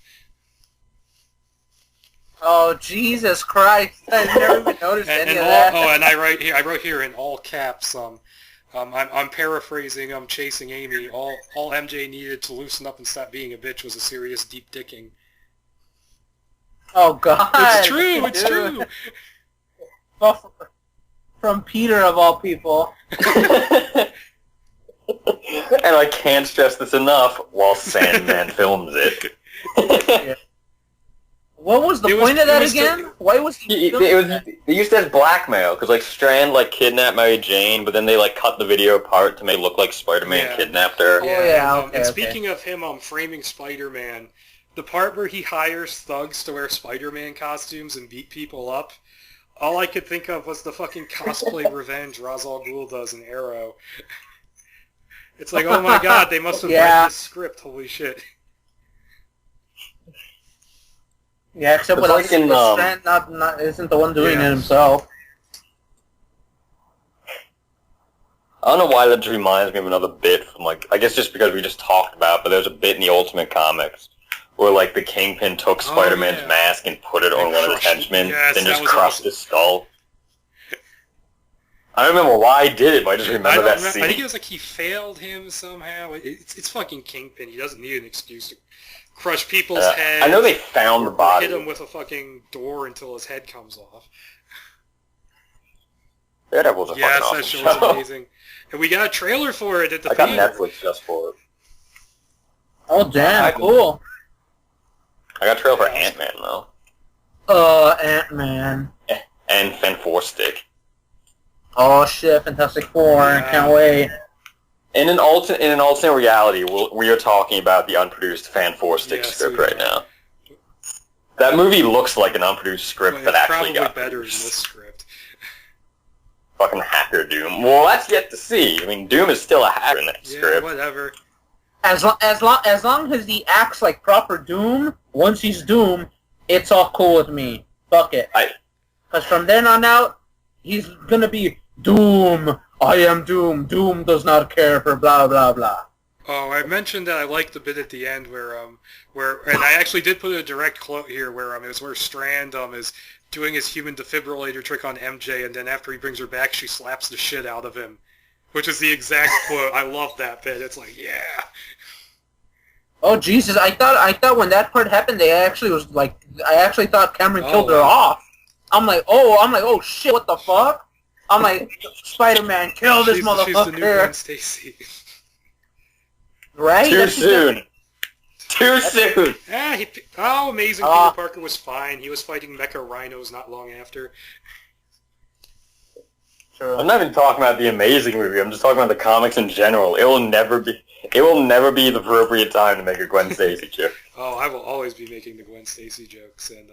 Oh, Jesus Christ. I never even noticed any of that. Oh, and I wrote here in all caps, I'm paraphrasing, Chasing Amy, all MJ needed to loosen up and stop being a bitch was a serious deep dicking. Oh, God. It's true, it's true. From Peter, of all people. And I can't stress this enough while Sandman films it. Yeah. What was the point of that again? Why was he they used that as blackmail, because, like, Strand, kidnapped Mary Jane, but then they, cut the video apart to make it look like Spider-Man kidnapped her. Oh, yeah, okay, and speaking of him framing Spider-Man, the part where he hires thugs to wear Spider-Man costumes and beat people up, all I could think of was the fucking cosplay revenge Ra's al Ghul does in Arrow. It's like, oh my god, they must have read this script, holy shit. Yeah, except with Strand not isn't the one doing it himself. I don't know why that just reminds me of another bit from, I guess just because we just talked about it, but there's a bit in the Ultimate Comics where, the Kingpin took Spider-Man's mask and put it on one of his henchmen, then just crushed his skull. I don't remember why he did it, but I just remember that scene. I think it was he failed him somehow. It's fucking Kingpin. He doesn't need an excuse to crush people's heads. I know they found the body. Hit him with a fucking door until his head comes off. That was a fucking awesome that show was amazing. And we got a trailer for it at the theater. I got Netflix just for it. Oh, damn, cool. I got a trailer for Ant-Man, though. Ant-Man. And Fantastic. Oh, shit, Fantastic Four. Can't wait. In an alternate reality, we are talking about the unproduced Fantastic script right now. That movie looks like an unproduced script that actually got better produced. than this script. fucking hacker Doom. Well, that's yet to see. I mean, Doom is still a hacker in that Yeah, script. whatever. As long as he acts like proper Doom, once he's Doom, it's all cool with me. Fuck it. Because from then on out, he's gonna be Doom. I am Doom. Doom does not care for blah blah blah. Oh, I mentioned that I liked the bit at the end where and I actually did put a direct quote here where it was where Strand is doing his human defibrillator trick on MJ, and then after he brings her back, she slaps the shit out of him, which is the exact quote. I love that bit. It's like, yeah. Oh Jesus! I thought when that part happened, I actually thought Cameron killed her off. I'm like, oh shit! What the fuck? I'm like, Spider-Man, kill this motherfucker. She's the new Gwen Stacy. Right? Too soon. Too soon. Yeah, Amazing Peter Parker was fine. He was fighting mecha rhinos not long after. Sure. I'm not even talking about the Amazing movie. I'm just talking about the comics in general. It will never be the appropriate time to make a Gwen Stacy joke. Oh, I will always be making the Gwen Stacy jokes, and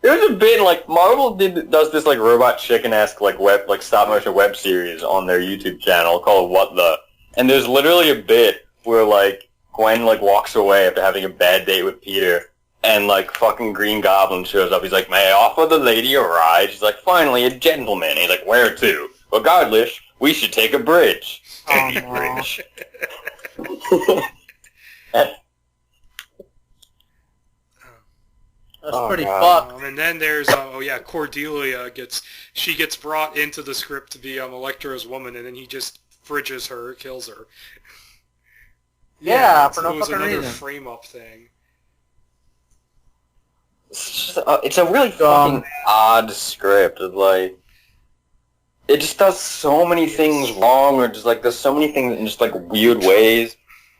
There's a bit like Marvel does this like robot chicken-esque like stop motion web series on their YouTube channel called What the, and there's literally a bit where like Gwen like walks away after having a bad date with Peter, and like fucking Green Goblin shows up. He's like, "May I offer the lady a ride?" She's like, "Finally, a gentleman." He's like, "Where to?" "Regardless, we should take a bridge." Oh, no. Bridge. That's pretty God. fucked. and then there's Cordelia gets brought into the script to be Elektra's woman, and then he just fridges her, kills her. Yeah, for it no was fucking another reason. frame up thing. It's a really fucking odd script. It's like, it just does so many things wrong, or just like there's so many things in just like weird ways.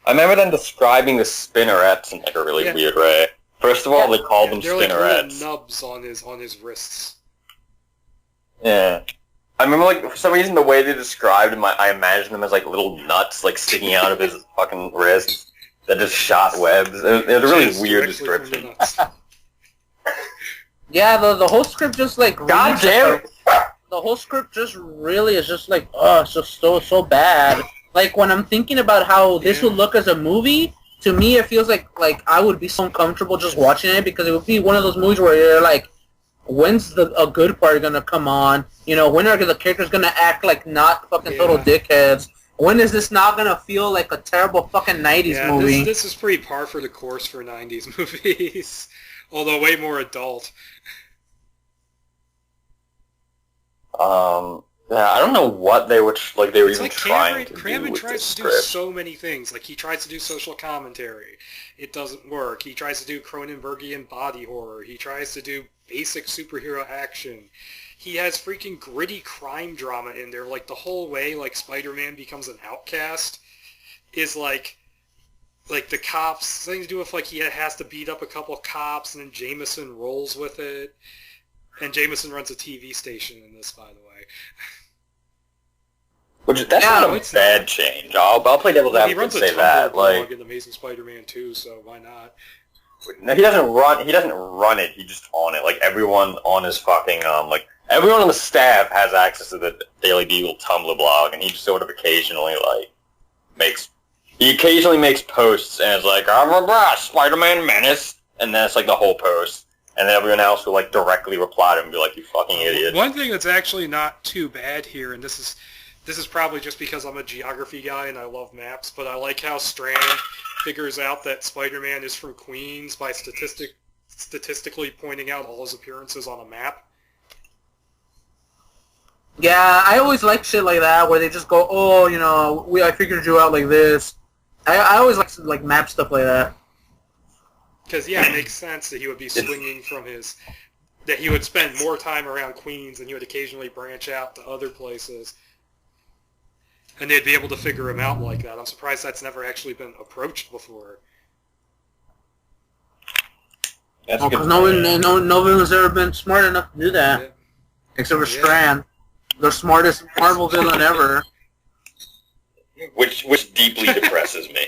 I remember them describing the spinnerets in like a really weird way. First of all, they called them They're like spinnerets. little nubs on his wrists. Yeah. I remember, like, for some reason, the way they described him, I imagined them as, like, little nuts, like, sticking out of his fucking wrists that just shot webs. It was a really weird Directly from the description. nuts. Yeah, the whole script just like God damn it! the whole script just really is just like, it's just so bad. Like when I'm thinking about how this would look as a movie, to me it feels like I would be so uncomfortable just watching it, because it would be one of those movies where you're like, when's a good part gonna come on? You know, when are the characters gonna act like not fucking total dickheads? When is this not gonna feel like a terrible fucking 90s movie? This is pretty par for the course for 90s movies. Although way more adult. Yeah, I don't know what they were they were It's even like trying to do Cameron with tries this to do script. so many things. Like, he tries to do social commentary. It doesn't work. He tries to do Cronenbergian body horror. He tries to do basic superhero action. He has freaking gritty crime drama in there. Like, the whole way, like, Spider-Man becomes an outcast is, like the cops, something to do with, like, he has to beat up a couple cops, and then Jameson rolls with it. And Jameson runs a TV station in this, by the way. That's not a it's bad not. change. I'll play devil's He advocate runs and a say Tumblr that. blog Like, in Amazing Spider-Man 2, so why not? no, he doesn't run it. He's just on it. Like, everyone on his fucking everyone on the staff has access to the Daily Beagle Tumblr blog, and he just sort of occasionally makes posts, and it's like, Spider-Man menace, and then it's like the whole post, and then everyone else will like directly reply to him and be like, you fucking idiot. One thing that's actually not too bad here, and this is probably just because I'm a geography guy and I love maps, but I like how Strand figures out that Spider-Man is from Queens by statistically pointing out all his appearances on a map. Yeah, I always like shit like that, where they just go, I figured you out like this. I always like map stuff like that. Because, it makes sense that he would be swinging from that he would spend more time around Queens and he would occasionally branch out to other places. And they'd be able to figure him out like that. I'm surprised that's never actually been approached before. Because no villain's ever been smart enough to do that. Yeah. Except for Strand. The smartest Marvel villain ever. Which deeply depresses me.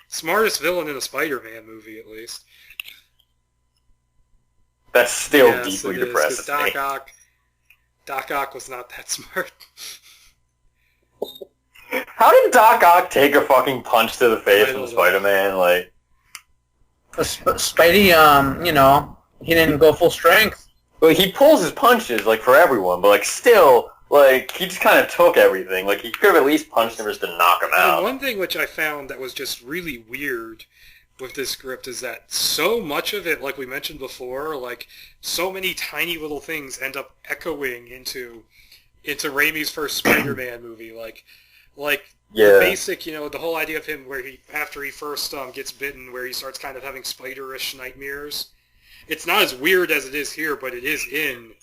Smartest villain in a Spider-Man movie, at least. That still Yes, deeply it is, 'cause depresses me. Doc Ock was not that smart. How did Doc Ock take a fucking punch to the face from Spider-Man? Like, Spidey, he didn't go full strength. well, he pulls his punches, like, for everyone, but, like, still, like, he just kind of took everything. Like, he could have at least punched him just to knock him out. And one thing which I found that was just really weird with this script is that so much of it, like we mentioned before, like, so many tiny little things end up echoing into Raimi's first Spider-Man movie. Like the basic, the whole idea of him where after he first gets bitten, where he starts kind of having spider-ish nightmares. It's not as weird as it is here, but it is in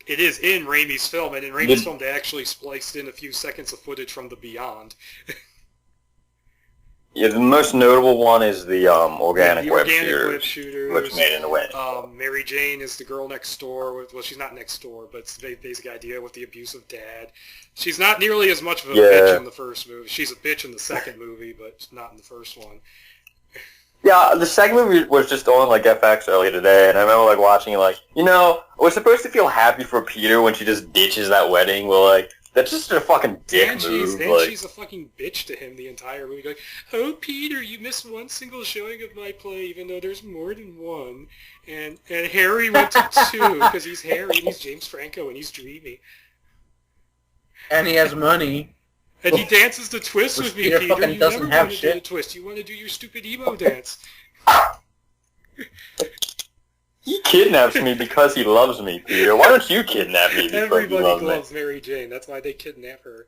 Raimi's film, and in Raimi's film they actually spliced in a few seconds of footage from the Beyond. Yeah, the most notable one is the organic web shooters, which made in the way. Mary Jane is the girl next door. Well, she's not next door, but it's the basic idea with the abusive dad. She's not nearly as much of a bitch in the first movie. She's a bitch in the second movie, but not in the first one. Yeah, the second movie was just on, like, FX earlier today, and I remember, like, watching it, like, we're supposed to feel happy for Peter when she just ditches that wedding. Well, like, that's just a fucking dick move. And she's a fucking bitch to him the entire movie. Like, oh, Peter, you missed one single showing of my play, even though there's more than one. And Harry went to 2, because he's Harry, and he's James Franco, and he's dreamy. And he has money. And he dances the twist with me, Peter. You never want to do the twist. You want to do your stupid emo dance. He kidnaps me because he loves me, Peter. Why don't you kidnap me because Everybody you love me? loves Mary Jane. That's why they kidnap her.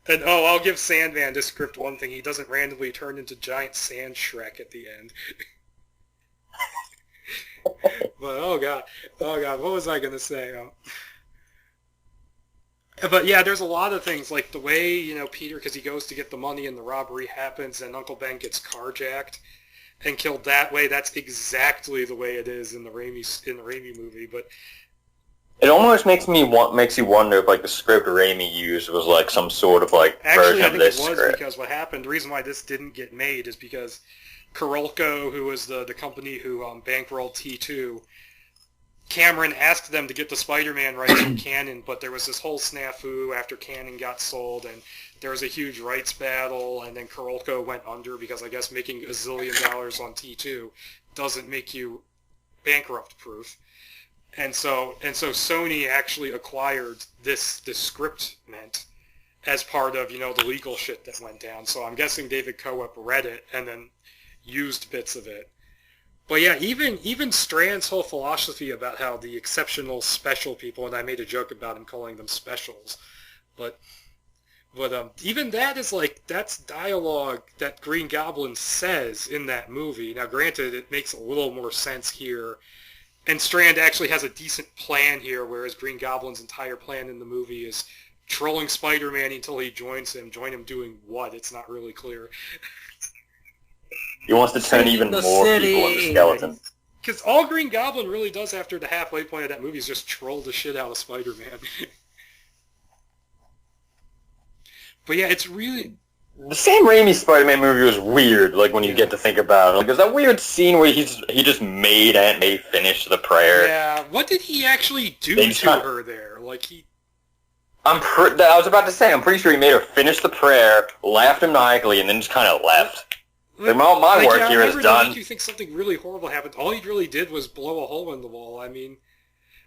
And, I'll give Sandman this script one thing. He doesn't randomly turn into giant sand Shrek at the end. But, oh god, what was I going to say? But yeah, there's a lot of things, like the way, Peter, because he goes to get the money and the robbery happens and Uncle Ben gets carjacked and killed that way. That's exactly the way it is in the Raimi movie. But it almost makes you wonder if, like, the script Raimi used was, like, some sort of, like, version of this script. Actually, I think it was, because what happened, the reason why this didn't get made is because Carolco, who was the company who bankrolled T2, Cameron asked them to get the Spider-Man rights from Canon, but there was this whole snafu after Canon got sold, and there was a huge rights battle, and then Carolco went under because I guess making $1 zillion on T2 doesn't make you bankrupt-proof. And so Sony actually acquired this script meant as part of, the legal shit that went down. So I'm guessing David Coep read it and then used bits of it. But yeah, even Strand's whole philosophy about how the exceptional special people, and I made a joke about him calling them specials, but even that is that's dialogue that Green Goblin says in that movie. Now granted, it makes a little more sense here, and Strand actually has a decent plan here, whereas Green Goblin's entire plan in the movie is trolling Spider-Man until he joins him. Join him doing what? It's not really clear. He wants to turn even more people into skeletons. Because all Green Goblin really does after the halfway point of that movie is just troll the shit out of Spider-Man. But yeah, it's really... The Sam Raimi Spider-Man movie was weird, like, when you get to think about it. Like, there's that weird scene where he just made Aunt May finish the prayer. Yeah, what did he actually do to her there? Like, he... I was about to say, I'm pretty sure he made her finish the prayer, laughed maniacally, and then just kind of left. My work here is done. Make you think something really horrible happened. All he really did was blow a hole in the wall. I mean,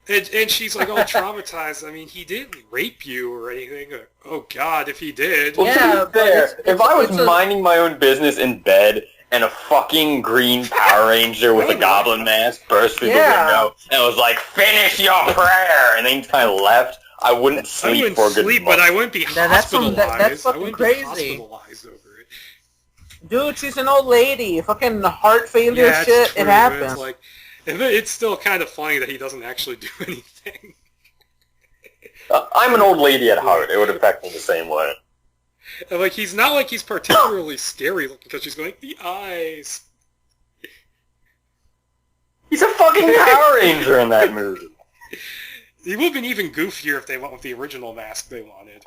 and she's like all traumatized. I mean, he didn't rape you or anything. Oh God, if he did. Well, to be fair, if I was minding my own business in bed and a fucking green Power Ranger with a goblin mask burst through the window and was like, "Finish your prayer," and then he kind of left, I wouldn't sleep for a good month. But I wouldn't be hospitalized. That's fucking I wouldn't crazy. Be hospitalized over it. Dude, she's an old lady. Fucking heart failure shit. True, it happens. It's still kind of funny that he doesn't actually do anything. I'm an old lady at heart. It would affect me the same way. And, he's not he's particularly scary looking because she's going, the eyes. He's a fucking Power Ranger in that movie. He would have been even goofier if they went with the original mask they wanted.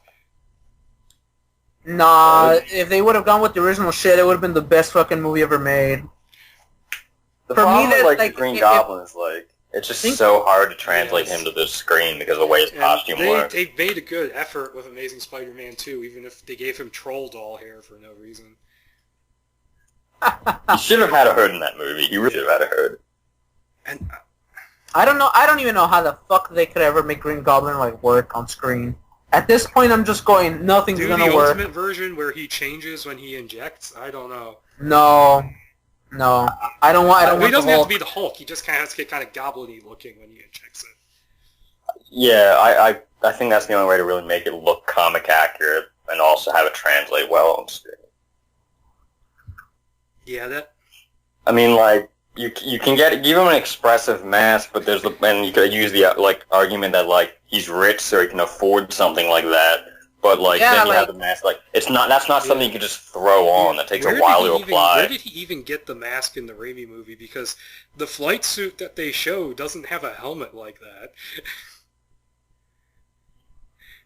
Nah, if they would have gone with the original shit, it would have been the best fucking movie ever made. The problem with the Green Goblin is, It's just so hard to translate him to the screen because of the way his costume works. They made a good effort with Amazing Spider-Man 2, even if they gave him troll doll hair for no reason. He should have had a hood in that movie. He really should have had a hood. And I don't know. I don't even know how the fuck they could ever make Green Goblin work on screen. At this point, I'm just going, nothing's gonna the work. Ultimate version where he changes when he injects. I don't know. No, I don't want. He doesn't have to be the Hulk. He just kind of has to get kind of goblin-y looking when he injects it. Yeah, I think that's the only way to really make it look comic accurate and also have it translate well on screen. Yeah, I mean, you can give him an expressive mask, but and you could use the argument that he's rich so he can afford something like that. But then you have the mask. That's not something you can just throw on. That takes a while to apply. Where did he even get the mask in the Raimi movie? Because the flight suit that they show doesn't have a helmet like that.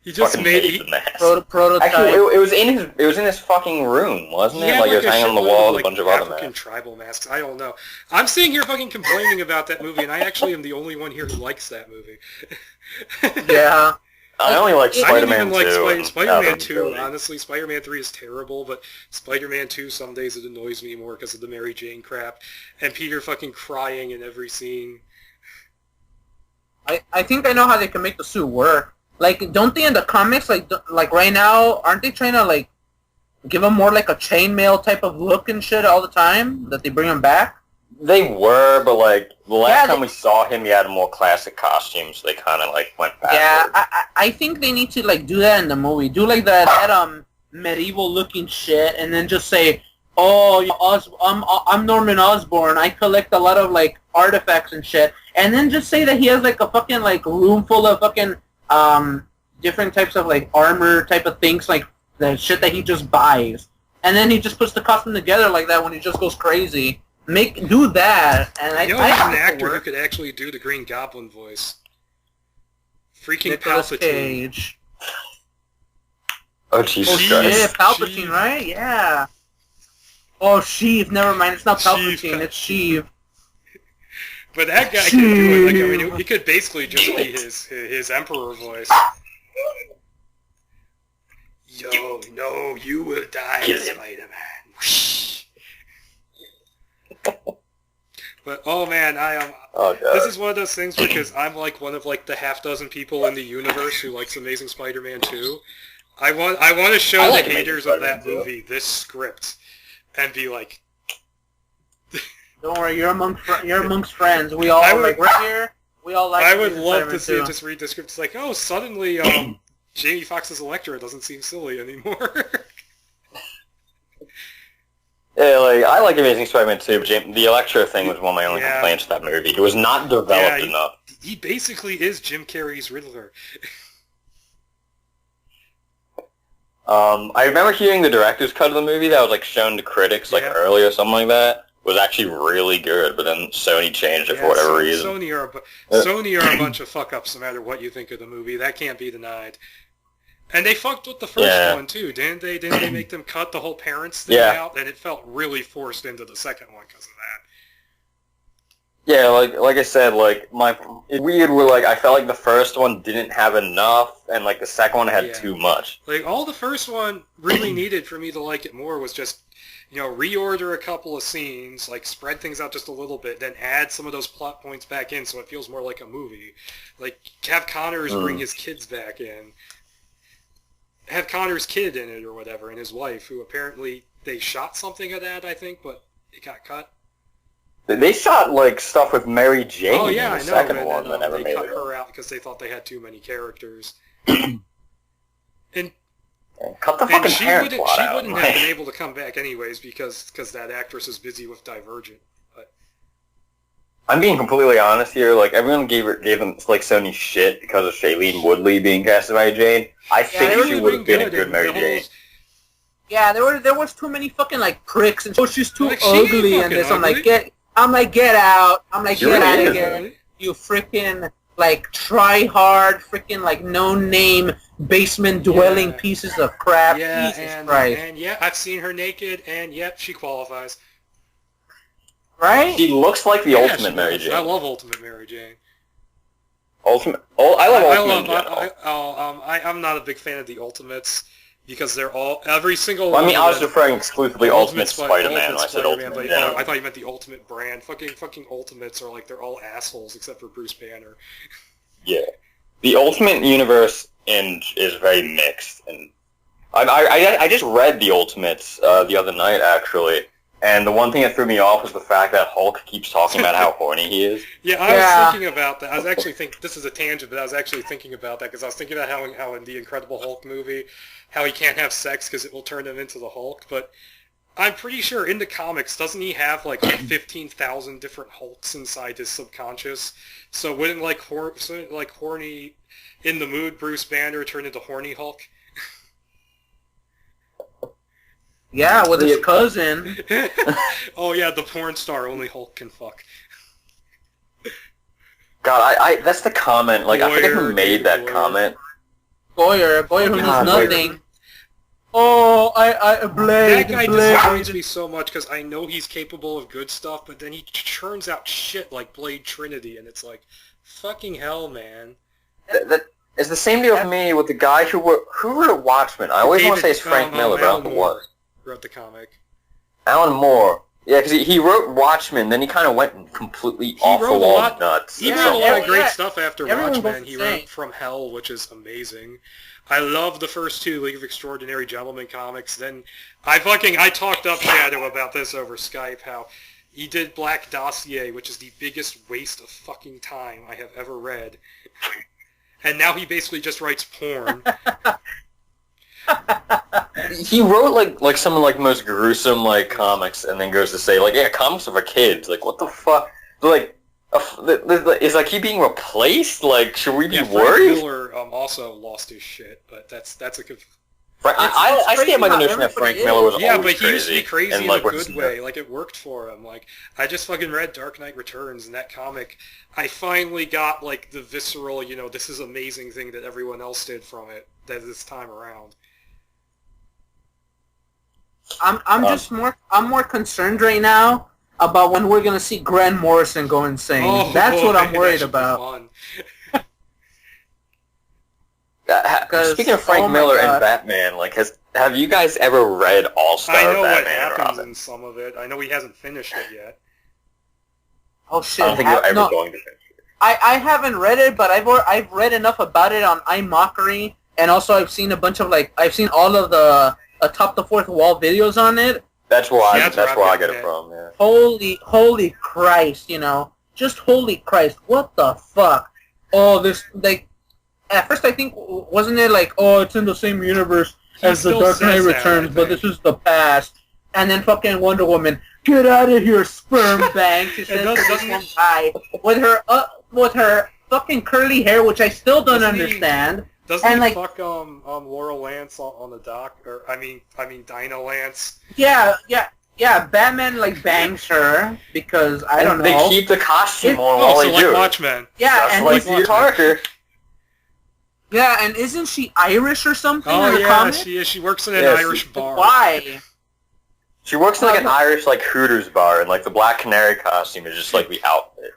He just made the mask. Prototype. Actually, it was in his fucking room, wasn't it? It was hanging on the wall with a bunch of other African masks. tribal masks. I don't know. I'm sitting here fucking complaining about that movie, and I actually am the only one here who likes that movie. Yeah. I only like Spider-Man 2. I didn't even like Spider-Man 2. Really. Honestly, Spider-Man 3 is terrible, but Spider-Man 2, some days it annoys me more because of the Mary Jane crap, and Peter fucking crying in every scene. I think I know how they can make the suit work. Don't they in the comics, right now, aren't they trying to, give him more a chainmail type of look and shit all the time, that they bring him back? They were, but, the last time we saw him, he had a more classic costume, so they kind of, went back. Yeah, I think they need to, do that in the movie. Do, that medieval-looking shit, and then just say, oh, I'm Norman Osborn. I collect a lot of, artifacts and shit. And then just say that he has, a fucking, room full of fucking... different types of armor type of things, the shit that he just buys, and then he just puts the costume together like that when he just goes crazy. Do that, and he's an actor who could actually do the Green Goblin voice. Freaking Nicolas Palpatine. Cage. Oh Jesus Christ! Yeah, Palpatine, right? Yeah. Oh, Sheev. Never mind. It's not Palpatine. It's Sheev. But that guy could do it. He could basically just be his Emperor voice. Yo, no, you will die, Spider-Man. But oh man, I am. This is one of those things because I'm one of the half dozen people in the universe who likes Amazing Spider-Man 2. I want to show the haters of that movie this script and be like. Don't worry, you're amongst friends. We all right here. We all like. I would love to see just read the script. It's suddenly Jamie Foxx's Electra doesn't seem silly anymore. Yeah, I like Amazing Spider-Man 2, but the Electra thing was one of my only complaints with that movie. It was not developed enough. He basically is Jim Carrey's Riddler. I remember hearing the director's cut of the movie that was shown to critics early or something like that. Was actually really good, but then Sony changed it for whatever reason. Sony are a bunch of fuck-ups no matter what you think of the movie. That can't be denied. And they fucked with the first one, too. Didn't they make them cut the whole parents thing out? And it felt really forced into the second one because of that. Yeah, like I said, it's weird where, I felt like the first one didn't have enough, and, the second one had too much. All the first one really needed for me to like it more was just, reorder a couple of scenes, spread things out just a little bit, then add some of those plot points back in so it feels more like a movie. Have Connors bring his kids back in. Have Connor's kid in it or whatever, and his wife, who apparently they shot something of that, I think, but it got cut. They shot, stuff with Mary Jane in the second one that never they made cut it. her out because they thought they had too many characters. Cut the fucking parent plot out. She wouldn't have been able to come back anyways because that actress is busy with Divergent. But I'm being completely honest here. Everyone gave them Sony shit because of Shailene Woodley being cast as Mary Jane. I think she would have been a good Mary Jane. Yeah, there was too many fucking pricks, and she's too ugly, and this. I'm like, get out. I'm like, get out of here. You freaking try hard, freaking no name basement dwelling pieces of crap. Yeah, Jesus Christ. And I've seen her naked, and yep, she qualifies. right? She looks like the Yeah, ultimate she Mary does. Jane. I love Ultimate Mary Jane. Ultimate. Oh, I love Ultimate in general. I'm not a big fan of the Ultimates because they're all every single. Well, I one mean, of I was them- referring exclusively Ultimate Spider-Man when I said Spider-Man, Ultimate. but Yeah. I thought you meant the Ultimate brand. Fucking Ultimates are like they're all assholes except for Bruce Banner. Yeah. The Ultimate universe is very mixed, and I just read the Ultimates the other night actually, and the one thing that threw me off was the fact that Hulk keeps talking about how horny he is. Yeah, I was thinking about that. I was actually thinking this is a tangent, but I was actually thinking about that because I was thinking about how in the Incredible Hulk movie, how he can't have sex because it will turn him into the Hulk, but. I'm pretty sure in the comics, doesn't he have like 15,000 different Hulks inside his subconscious? So wouldn't like horny in the mood Bruce Banner turn into horny Hulk? Yeah, with his cousin. Oh yeah, the porn star only Hulk can fuck. God, I that's the comment. Like I forget who made that comment. Goyer who knows God, nothing. Oh, I Blade. That guy Blade. disappoints me so much because I know he's capable of good stuff, but then he churns out shit like Blade Trinity, and it's like, fucking hell, man. That is the same deal for me with the guy who wrote Watchmen. I always want to say it's Frank Miller, but I don't know what. Wrote the comic. Alan Moore. Yeah, because he wrote Watchmen, then he kind of went completely off the wall nuts. He wrote a lot of great stuff after Everyone Watchmen. goes He insane. wrote From Hell, which is amazing. I love the first two League of Extraordinary Gentlemen comics. Then I talked up Shadow about this over Skype, how he did Black Dossier, which is the biggest waste of fucking time I have ever read. And now he basically just writes porn. He wrote like some of like most gruesome like comics, and then goes to say like, yeah, comics are for kids. Like, what the fuck? Like, is like he being replaced? Like, should we be worried? Frank Miller also lost his shit, but that's a good. I stand by the notion that Frank Miller was Yeah, always but he used to be crazy and, in like, a good way. Like, it worked for him. Like, I just fucking read Dark Knight Returns, and that comic, I finally got, like, the visceral, this is amazing thing that everyone else did from it this time around. I'm more concerned right now about when we're gonna see Grant Morrison go insane. That's what I'm worried about. Speaking of Frank Miller and Batman, like, have you guys ever read All-Star Batman? I know what happens Robin? in some of it. I know he hasn't finished it yet. Oh shit! I don't think you're ever going to finish it. I haven't read it, but I've read enough about it on iMockery, and also I've seen a bunch of I've seen all of the Top the Fourth Wall videos on it. That's where I get it from. Yeah. Holy Christ! Just holy Christ! What the fuck? Oh, this at first I think wasn't it it's in the same universe as the Dark Knight Returns, but this is the past. And then fucking Wonder Woman, get out of here, sperm bank. She says to this one guy with her fucking curly hair, which I still don't understand. Doesn't he fuck Laurel Lance on the dock, or I mean Dinah Lance? Yeah. Batman bangs her because I don't know. They keep the costume on while they do. Watchmen. Yeah, and like Peter Parker. Yeah, and isn't she Irish or something? Oh in the yeah, comic? she is. She works in an Irish bar. Why? She works in an Irish Hooters bar, and the Black Canary costume is just the outfit.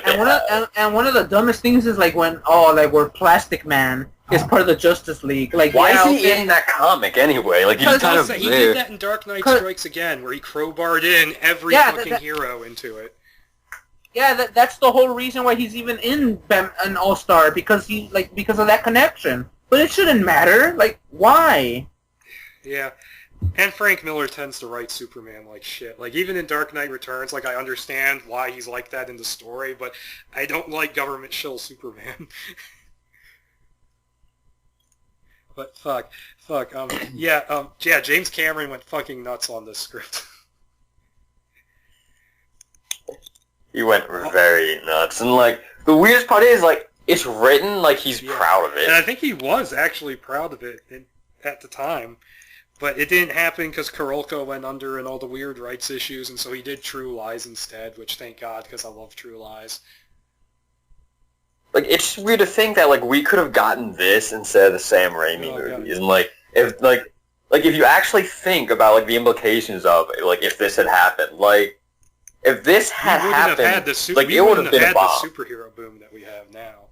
And one of the dumbest things is when where Plastic Man is part of the Justice League. Why is he in that comic anyway? He did that in Dark Knight Strikes Again, where he crowbarred in every fucking hero into it. Yeah, that's the whole reason why he's even in an All-Star, because because of that connection. But it shouldn't matter. Why? Yeah. And Frank Miller tends to write Superman like shit. Even in Dark Knight Returns, I understand why he's like that in the story, but I don't like government shill Superman. But James Cameron went fucking nuts on this script. He went very nuts, and the weirdest part is it's written he's proud of it. And I think he was actually proud of it at the time. But it didn't happen because Karolko went under and all the weird rights issues, and so he did True Lies instead, which thank God, because I love True Lies. It's weird to think that we could have gotten this instead of the Sam Raimi movies, and if you actually think about the implications of it, if this had happened, if this had happened, it would have been a bomb. The superhero boom that we have now.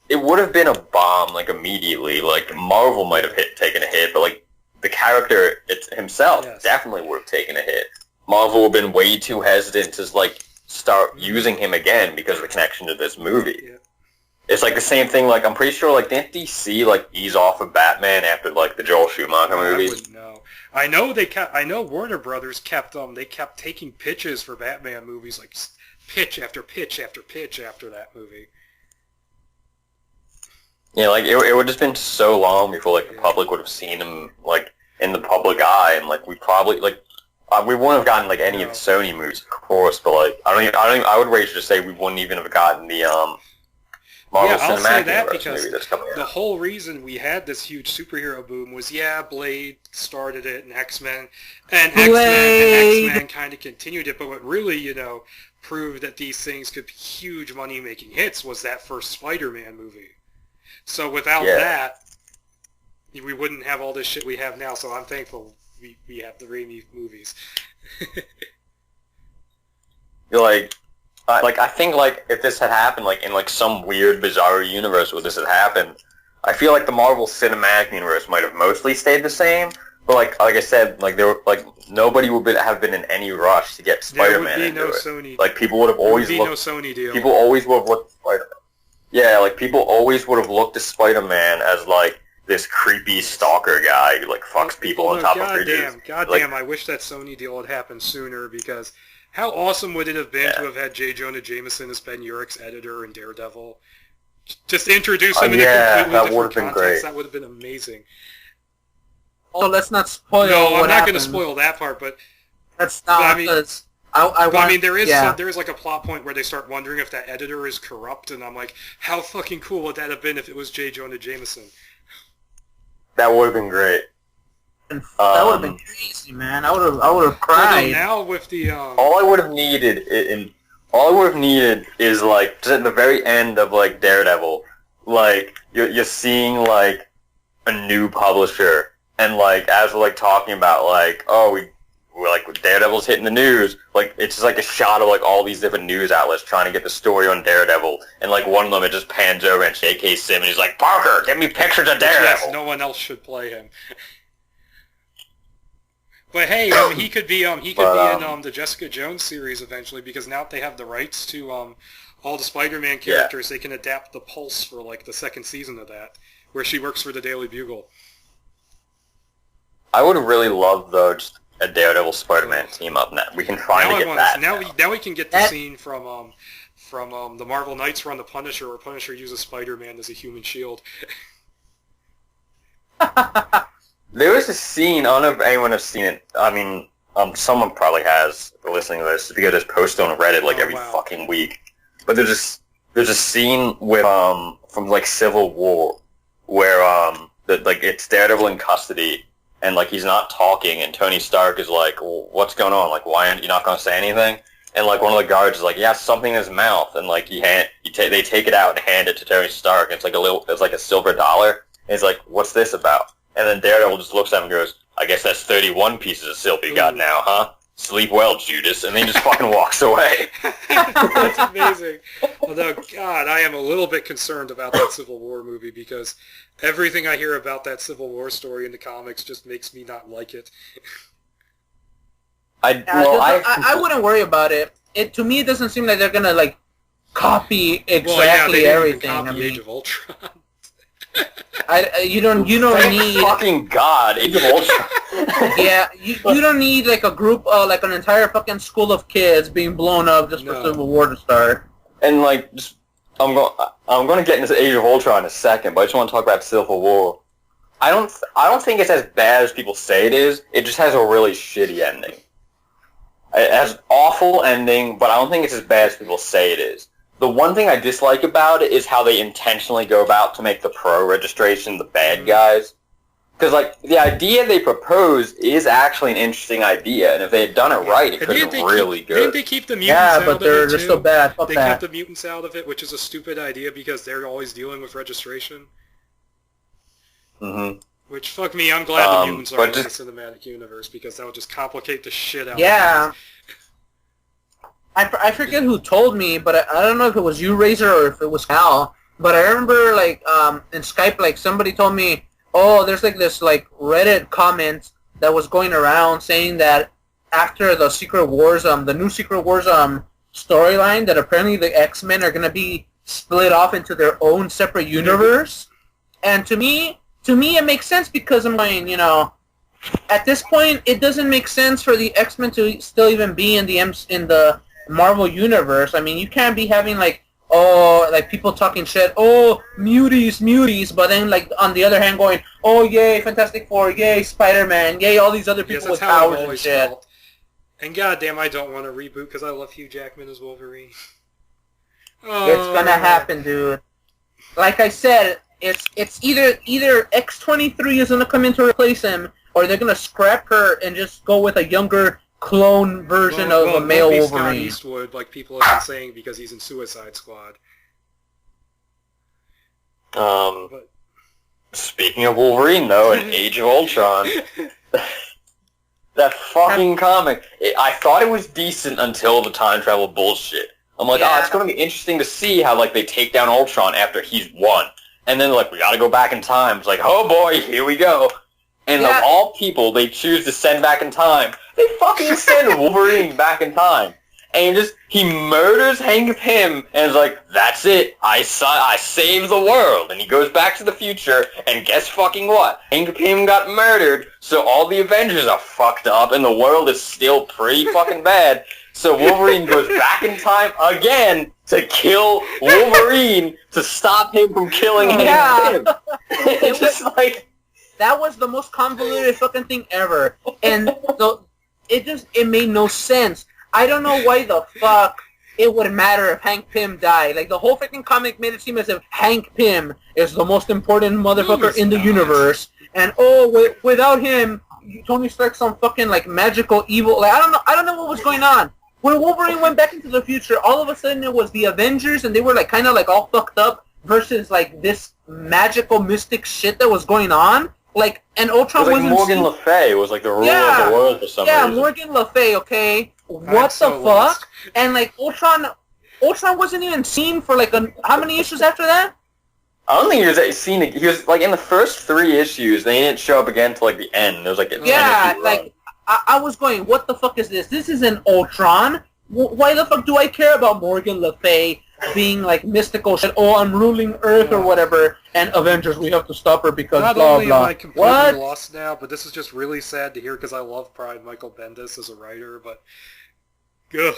It would have been a bomb, like, immediately. Like, Marvel might have taken a hit, but, like, the character himself definitely would have taken a hit. Marvel would have been way too hesitant to, like, start using him again because of the connection to this movie. Yeah. It's like the same thing, like, I'm pretty sure, like, didn't DC, like, ease off of Batman after, like, the Joel Schumacher movies? I wouldn't know. I know Warner Brothers kept taking pitches for Batman movies, like, pitch after pitch after pitch after that movie. Yeah, like, it would have just been so long before, like, the public would have seen him, like, in the public eye, and, like, we probably, like, we wouldn't have gotten, like, any of the Sony movies, of course, but, like, I would rate to say we wouldn't even have gotten the, Marvel I'll say Cinematic that Universe because movie that's coming out. The whole reason we had this huge superhero boom was, Blade started it, and X-Men kind of continued it, but what really, proved that these things could be huge money-making hits was that first Spider-Man movie. So without that, we wouldn't have all this shit we have now, so I'm thankful we have the Raimi movies. I think, like, if this had happened, like, in, like, some weird, bizarre universe where this had happened, I feel like the Marvel Cinematic Universe might have mostly stayed the same, but, like I said, like, there were, like, nobody would have been in any rush to get Spider-Man into it. Sony. Like, people would have always looked... no Sony deal. People always would have looked at Spider-Man. Yeah, like, people always would have looked at Spider-Man as, like, this creepy stalker guy who, like, fucks people on top of bridges. Goddamn, I wish that Sony deal had happened sooner, because how awesome would it have been to have had J. Jonah Jameson as Ben Urich's editor in Daredevil? Just introduce him in a completely different context. Great. That would have been amazing. Oh, let's not spoil. No, I'm not going to spoil that part, but that's not. I mean, there is like a plot point where they start wondering if that editor is corrupt, and I'm like, how fucking cool would that have been if it was J. Jonah Jameson? That would have been great. That would have been crazy, man. I would have cried. Now with the all I would have needed is, like, just at the very end of, like, Daredevil, like, you're seeing, like, a new publisher, and, like, as we're, like, talking about, like, we're like, Daredevil's hitting the news, like, it's just like a shot of, like, all these different news outlets trying to get the story on Daredevil, and, like, one of them, it just pans over and J.K. Simmons is like, Parker, give me pictures of Daredevil! Yes, no one else should play him. But hey, he could be in the Jessica Jones series eventually, because now that they have the rights to all the Spider-Man characters, they can adapt the Pulse for, like, the second season of that, where she works for the Daily Bugle. I would really love, though, just a Daredevil Spider-Man team up now. We can finally get that. Now we can get the scene from the Marvel Knights run the Punisher, where Punisher uses Spider-Man as a human shield. There was a scene, I don't know if anyone has seen it. I mean, someone probably has listening to this, because it's posted on Reddit, like, every fucking week. But there's a scene with, from, like, Civil War, where, like, it's Daredevil in custody, and, like, he's not talking, and Tony Stark is like, well, what's going on? Like, why aren't you not going to say anything? And, like, one of the guards is like, he has something in his mouth, and, like, they take it out and hand it to Tony Stark, and it's like a silver dollar, and he's like, what's this about? And then Daredevil just looks at him and goes, I guess that's 31 pieces of silver you got now, huh? Sleep well, Judas. And then he just fucking walks away. That's amazing. Although, God, I am a little bit concerned about that Civil War movie, because everything I hear about that Civil War story in the comics just makes me not like it. I wouldn't worry about it. To me, it doesn't seem like they're going to, like, copy exactly everything. Age of Ultron. You don't need fucking God, Age of Ultron. Yeah, you don't need, like, a group, like an entire fucking school of kids being blown up just for Civil War to start. And, like, I'm going to get into Age of Ultron in a second, but I just want to talk about Civil War. I don't think it's as bad as people say it is. It just has a really shitty ending. It has an awful ending, but I don't think it's as bad as people say it is. The one thing I dislike about it is how they intentionally go about to make the pro registration the bad guys. Because, like, the idea they propose is actually an interesting idea, and if they had done it right, it could have been really good. Didn't they keep the mutants out of it, too? Yeah, but they're so bad. They kept the mutants out of it, which is a stupid idea because they're always dealing with registration. Mm-hmm. Which, fuck me, I'm glad the mutants are in the cinematic universe, because that would just complicate the shit out of it. I forget who told me, but I don't know if it was you, Razor, or if it was Hal. But I remember, like, in Skype, like, somebody told me, oh, there's, like, this, like, Reddit comment that was going around saying that after the Secret Wars, the new Secret Wars, storyline, that apparently the X-Men are going to be split off into their own separate universe. And to me, it makes sense because I'm going, you know, at this point, it doesn't make sense for the X-Men to still even be in the Marvel universe. I mean, you can't be having like, oh, like people talking shit, oh, muties, but then like on the other hand going, oh, yay, Fantastic Four, yay, Spider-Man, yay, all these other people with powers and shit. Felt. And goddamn, I don't want to reboot because I love Hugh Jackman as Wolverine. Oh. It's gonna happen, dude. Like I said, it's either X-23 is gonna come in to replace him, or they're gonna scrap her and just go with a younger clone version of a male Wolverine. Scott Eastwood, like people have been saying, because he's in Suicide Squad. Speaking of Wolverine, though, in Age of Ultron, that fucking comic, I thought it was decent until the time travel bullshit. I'm like, it's going to be interesting to see how, like, they take down Ultron after he's won. And then, like, we got to go back in time. It's like, oh boy, here we go. And of all people they choose to send back in time, they fucking send Wolverine back in time. And he murders Hank Pym, and is like, that's it, I saved the world. And he goes back to the future, and guess fucking what? Hank Pym got murdered, so all the Avengers are fucked up, and the world is still pretty fucking bad. So Wolverine goes back in time again to kill Wolverine to stop him from killing Hank Pym. It's just like... That was the most convoluted fucking thing ever. And so it made no sense. I don't know why the fuck it would matter if Hank Pym died. Like, the whole freaking comic made it seem as if Hank Pym is the most important motherfucker in the universe. And, without him, Tony Stark's some fucking, like, magical evil. Like, I don't know what was going on. When Wolverine went back into the future, all of a sudden it was the Avengers, and they were, like, kind of, like, all fucked up versus, like, this magical mystic shit that was going on. Like, and Ultron wasn't... Morgan Le Fay was, like, the ruler of the world for some reason. Yeah, Morgan Le Fay, okay. What the fuck? Lost. And, like, Ultron wasn't even seen for, like, how many issues after that? I don't think he was seen. He was, like, in the first 3 issues. They didn't show up again till, like, the end. There was, like, a 10-issue like, I was going, what the fuck is this? This isn't Ultron. Why the fuck do I care about Morgan Le Fay being, like, mystical shit? Oh, I'm ruling Earth or whatever. And Avengers, we have to stop her because Not blah, only blah. am I completely lost now, but this is just really sad to hear because I love Brian Michael Bendis as a writer, but... Ugh.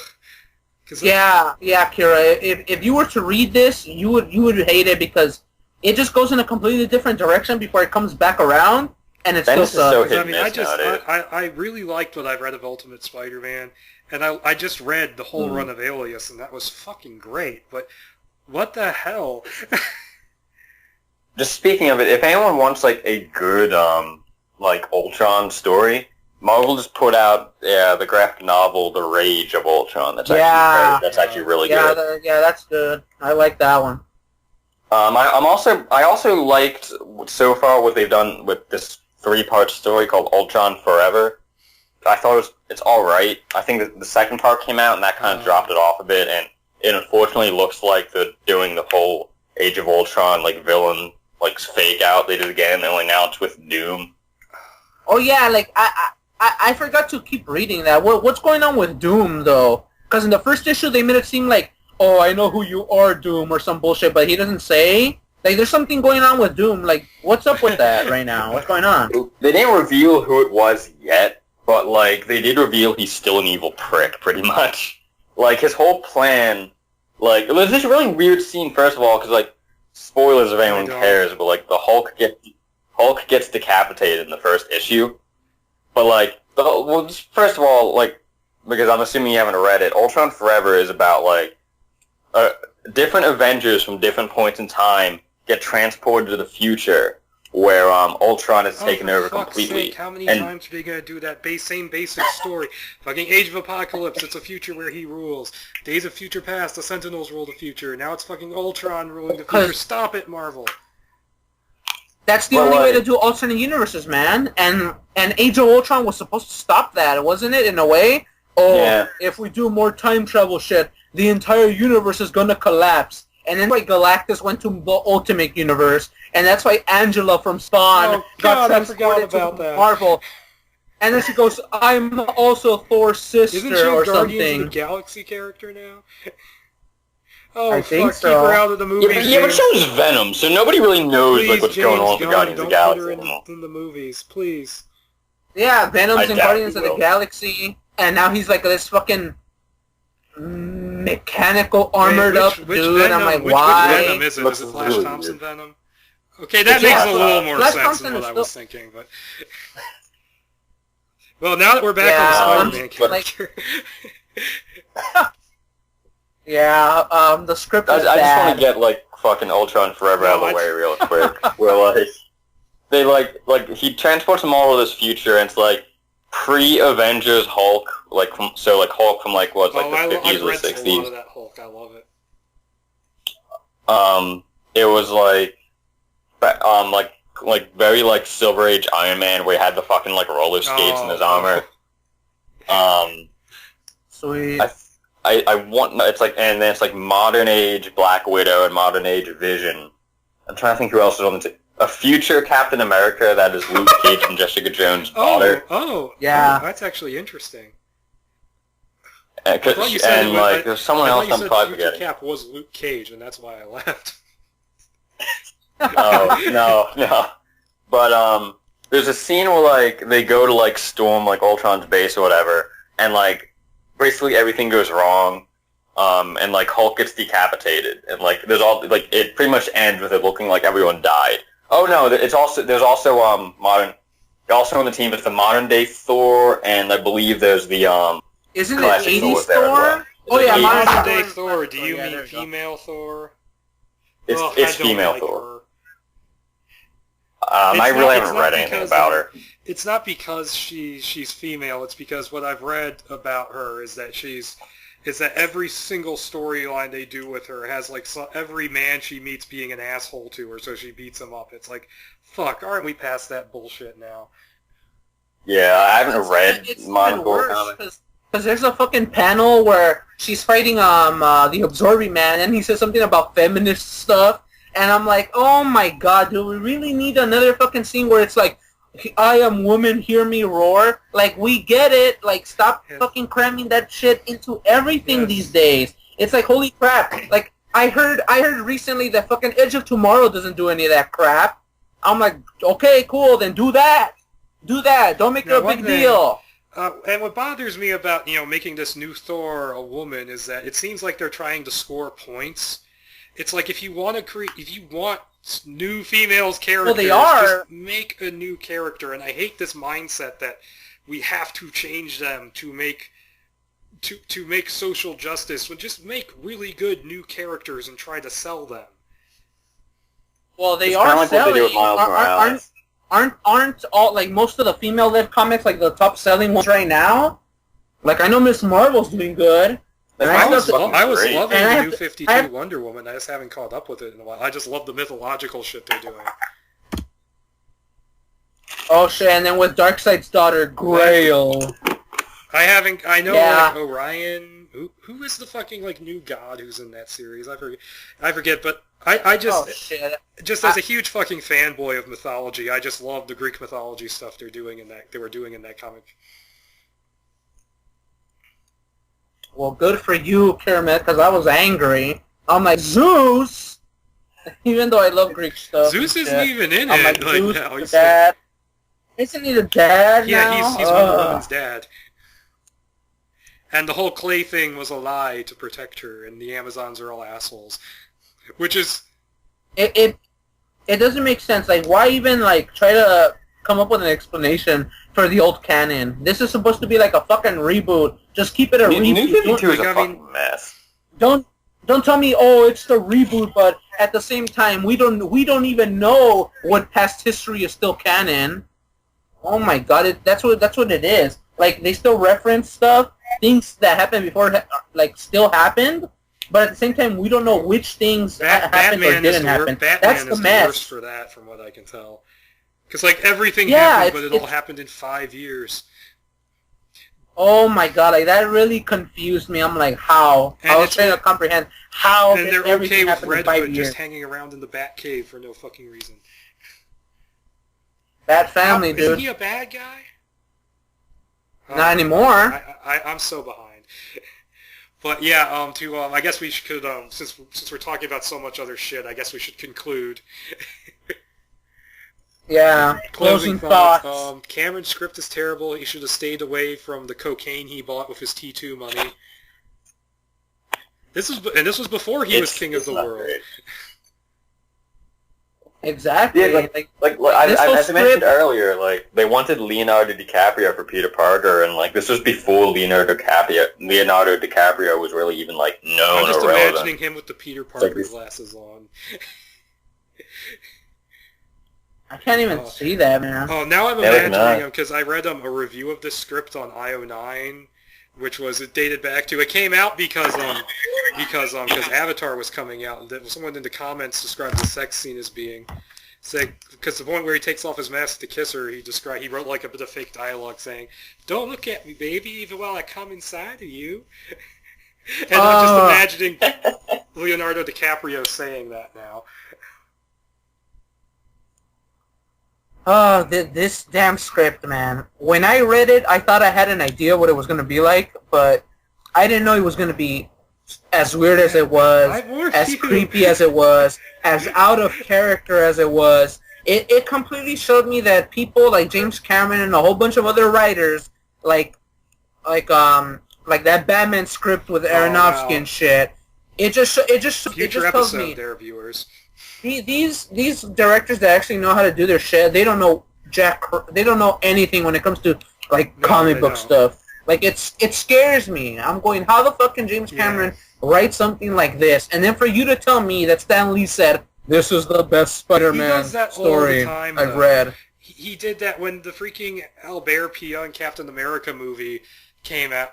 Yeah, Kira. If you were to read this, you would hate it because it just goes in a completely different direction before it comes back around, and it's still sucks. I mean, I really liked what I've read of Ultimate Spider-Man, and I just read the whole run of Alias, and that was fucking great. But what the hell? Just speaking of it, if anyone wants like a good like Ultron story, Marvel just put out the graphic novel The Rage of Ultron. That's actually really good. Yeah, that's good. I like that one. I also liked so far what they've done with this 3-part story called Ultron Forever. I thought it's all right. I think that the second part came out and that kind of dropped it off a bit, and it unfortunately looks like they're doing the whole Age of Ultron like villain like fake out they did again, only now it's with Doom. Oh yeah, like I forgot to keep reading that. What's going on with Doom though? Because in the first issue they made it seem like, oh, I know who you are, Doom, or some bullshit, but he doesn't say. Like, there's something going on with Doom. Like, what's up with that right now? What's going on? They didn't reveal who it was yet, but like they did reveal he's still an evil prick, pretty much. Like his whole plan. Like, it was this really weird scene. First of all, because like. Spoilers if anyone cares, but like the Hulk gets decapitated in the first issue. But like, first of all, like, because I'm assuming you haven't read it, Ultron Forever is about like different Avengers from different points in time get transported to the future, where Ultron is taken over completely. Sake, how many times are they gonna do that same basic story? Fucking Age of Apocalypse, it's a future where he rules. Days of Future Past, the Sentinels rule the future. Now it's fucking Ultron ruling the future. Stop it, Marvel. That's the only way to do alternate universes, man. And Age of Ultron was supposed to stop that, wasn't it? In a way, oh, Yeah. if we do more time travel shit, the entire universe is gonna collapse. And then Galactus went to the Ultimate Universe, and that's why Angela from Spawn got transported to Marvel. And then she goes, I'm also Thor's sister Isn't she a or Guardians something. of the Galaxy character now? Oh, I fuck, think keep her out of the movies. Yeah, but so is Venom, so nobody really knows Please, like what's James going on with the Gunn, Guardians of the don't put her Galaxy. in the movies, please. Yeah, Venom's I in doubt Guardians he of the will. Galaxy, and now he's like this fucking mechanical armored up dude. Venom, I'm like, which why? Venom is it? Looks Is it Flash really Thompson weird. Venom? Okay, that makes a little more Flash sense Thompson than what is I was still- thinking, but... Well, now that we're back on the Spider-Man character... Yeah, the script I is just bad. want to get like fucking Ultron Forever out of No, the way real quick. Where they like he transports them all to this future, and it's like pre-Avengers Hulk, like Hulk from like what's like the 50s I've or read a lot 60s. of that Hulk, I love it. It was like very like Silver Age Iron Man, where he had the fucking like roller skates in his armor. Sweet. I want it's like, and then it's like modern age Black Widow and modern age Vision. I'm trying to think who else is on the team. A future Captain America that is Luke Cage and Jessica Jones' daughter. Yeah. That's actually interesting. And there's someone else I'm probably Future forgetting. Cap was Luke Cage, and that's why I left. Oh, no. But there's a scene where like they go to like storm like Ultron's base or whatever, and like basically everything goes wrong, and like Hulk gets decapitated, and like there's all like it pretty much ends with it looking like everyone died. Oh no, there's also modern. Also on the team is the modern day Thor, and I believe there's the Isn't it classic 80s Thor there as well. Thor? Oh yeah, Modern modern day Thor. Thor. Do you Yeah, mean there you go. female Thor? It's Ugh, it's I don't female like Thor. her. I It's really not haven't read anything because about her. It's not because she's female. It's because what I've read about her is that every single storyline they do with her has like every man she meets being an asshole to her, so she beats him up. It's like, fuck, aren't we past that bullshit now? Yeah, I haven't read It's modern even Thor worse, comics. because there's a fucking panel where she's fighting the Absorbing Man, and he says something about feminist stuff, and I'm like, oh my god, do we really need another fucking scene where it's like, I am woman, hear me roar? Like, we get it. Like, stop fucking cramming that shit into everything these days. It's like, holy crap. Like, I heard recently that fucking Edge of Tomorrow doesn't do any of that crap. I'm like, okay, cool, then do that. Do that. Don't make it a big deal. And what bothers me about, making this new Thor a woman is that it seems like they're trying to score points. It's like if you want new females characters, they are. just make a new character. And I hate this mindset that we have to change them to make social justice. Well, just make really good new characters and try to sell them. Well, they It's are kinda like what they selling. do with Miles Morales. Aren't all, like, most of the female-led comics, like, the top-selling ones right now? Like, I know Miss Marvel's doing good. And I was fucking great. loving And I the have new to- 52 Wonder Woman. I just haven't caught up with it in a while. I just love the mythological shit they're doing. Oh, shit, and then with Darkseid's daughter, Grail. I know, Yeah. like, Orion... Who is the fucking, like, new god who's in that series? I forget, but I just... Oh, shit. Just as a huge fucking fanboy of mythology, I just love the Greek mythology stuff they were doing in that comic. Well, good for you, Kermit, because I was angry. I'm like, Zeus! Even though I love Greek stuff. Zeus and isn't shit. even in I'm it like, like Zeus, now. the He's dad. Isn't he the dad yeah, now? he's Wonder Woman's dad. And the whole Clay thing was a lie to protect her, and the Amazons are all assholes. Which is... It doesn't make sense. Like, why even, like, try to come up with an explanation for the old canon? This is supposed to be like a fucking reboot. Just keep it a New reboot. 52 is a Like, I mean- fucking mess. Don't tell me, oh, it's the reboot, but at the same time, we don't even know what past history is still canon. Oh my god, that's what it is. Like, they still reference stuff, things that happened before, like, still happened, but at the same time, we don't know which things happened or didn't happen. That's the Batman is the mess. worst for that, from what I can tell. Because, like, everything Yeah, happened, but it all it's- happened in 5 years. Oh my god, like that really confused me. I'm like, how? And I was trying to comprehend how and they're everything okay with happened in Red 5 Hood years. just hanging around in the Batcave for no fucking reason. That family, Isn't dude. he a bad guy? Not anymore. I'm so behind. But yeah, I guess we could, since we're talking about so much other shit, I guess we should conclude. Yeah. Closing thoughts. Cameron's script is terrible. He should have stayed away from the cocaine he bought with his T2 money. This was before he was king of the world. Great. Exactly. Yeah, as I mentioned earlier, like they wanted Leonardo DiCaprio for Peter Parker, and like this was before Leonardo DiCaprio was really even like known I'm just or relevant. imagining him with the Peter Parker glasses on. I can't even see that, man. Oh, now I'm imagining him because I read a review of this script on IO9, which was it dated back to. It came out because Avatar was coming out, and someone in the comments described the sex scene as being, because the point where he takes off his mask to kiss her, he wrote like a bit of fake dialogue saying, "Don't look at me, baby, even while I come inside of you." And I'm just imagining Leonardo DiCaprio saying that now. Oh, this damn script, man. When I read it, I thought I had an idea what it was going to be like, but I didn't know it was going to be as weird as it was, as creepy as it was, as out of character as it was. It completely showed me that people like James Cameron and a whole bunch of other writers, like that Batman script with Aronofsky and shit. It just tells me there, viewers. These directors that actually know how to do their shit, they don't know they don't know anything when it comes to like comic book stuff. Like it scares me. I'm going, how the fuck can James Cameron write something like this? And then for you to tell me that Stan Lee said this is the best Spider-Man story I've read. He did that when the freaking Albert Young Captain America movie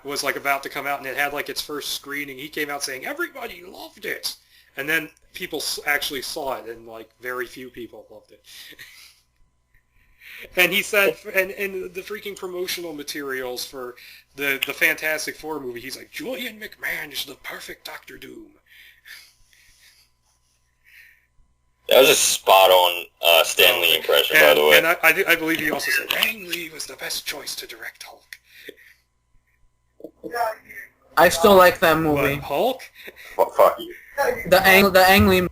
was like about to come out, and it had like its first screening. He came out saying everybody loved it. And then people actually saw it, and like very few people loved it. And he said, and the freaking promotional materials for the Fantastic Four movie, he's like, Julian McMahon is the perfect Doctor Doom. That was a spot-on Stan Lee impression, by the way. And I believe he also said, Ang Lee was the best choice to direct Hulk. I still like that movie. What, Hulk? Fuck you. The Ang Lee.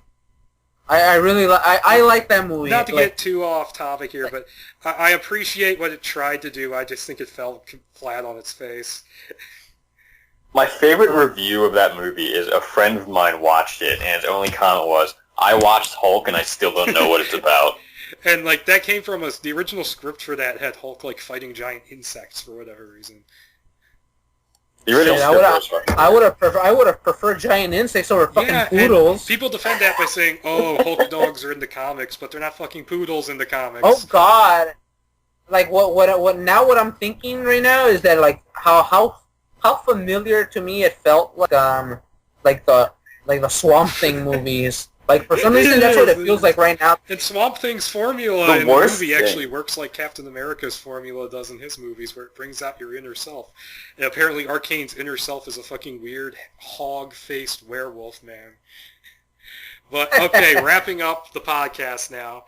I really I like that movie. Not to get too off topic here, but I appreciate what it tried to do. I just think it fell flat on its face. My favorite review of that movie is a friend of mine watched it, and his only comment was, "I watched Hulk, and I still don't know what it's about." And like that came from the original script for that had Hulk like fighting giant insects for whatever reason. The original script I would have preferred giant insects over fucking poodles. People defend that by saying, "Oh, Hulk dogs are in the comics, but they're not fucking poodles in the comics." Oh God! Like what? Now what I'm thinking right now is that like how familiar to me it felt like the Swamp Thing movies. Like for some reason that's what it feels like right now. And Swamp Thing's formula in the movie actually works like Captain America's formula does in his movies, where it brings out your inner self. And apparently Arcane's inner self is a fucking weird hog-faced werewolf man. But okay, wrapping up the podcast now.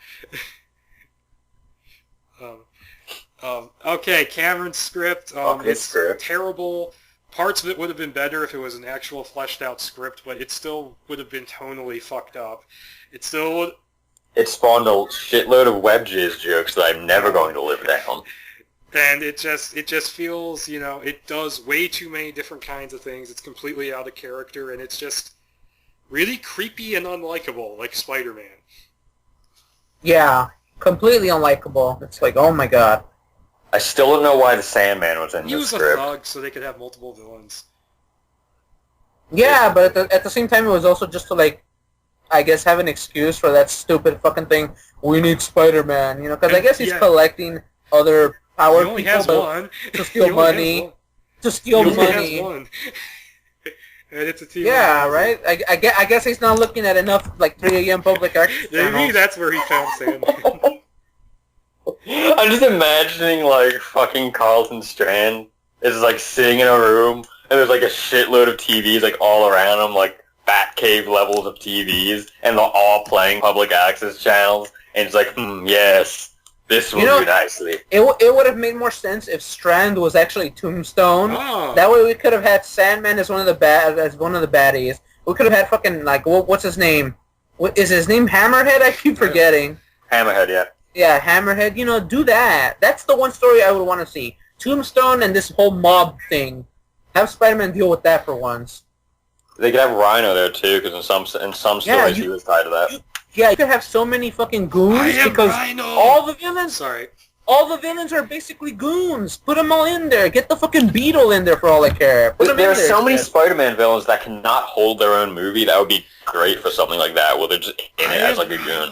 Okay, Cameron's script. It's terrible. Parts of it would have been better if it was an actual fleshed out script, but it still would have been tonally fucked up. It spawned a shitload of web jizz jokes that I'm never going to live down. And it just feels, it does way too many different kinds of things. It's completely out of character, and it's just really creepy and unlikable, like Spider-Man. Yeah, completely unlikable. It's like, oh my god. I still don't know why the Sandman was in this script. He was a thug, so they could have multiple villains. Yeah, but at the same time, it was also just to, like, I guess have an excuse for that stupid fucking thing. We need Spider-Man, because I guess he's collecting other power people to steal money. To steal money. Has one. And it's a team. Yeah, right? I guess he's not looking at enough, like, 3 a.m. public access channels. Maybe that's where he found Sandman. I'm just imagining, like, fucking Carlton Strand is like sitting in a room, and there's like a shitload of TVs like all around him, like Batcave levels of TVs, and they're all playing public access channels, and it's like, yes, this will do nicely. It would have made more sense if Strand was actually Tombstone. Oh. That way we could have had Sandman as one of the baddies. We could have had fucking, like, what's his name? Is his name Hammerhead? I keep forgetting. Hammerhead, yeah. Yeah, Hammerhead. You know, do that. That's the one story I would want to see. Tombstone and this whole mob thing. Have Spider-Man deal with that for once. They could have Rhino there too, because in some stories he was tied to that. You could have so many fucking goons because Rhino. all the villains are basically goons. Put them all in there. Get the fucking Beetle in there for all I care. There are so many Spider-Man villains that cannot hold their own movie. That would be great for something like that, where they're just in it as like a goon.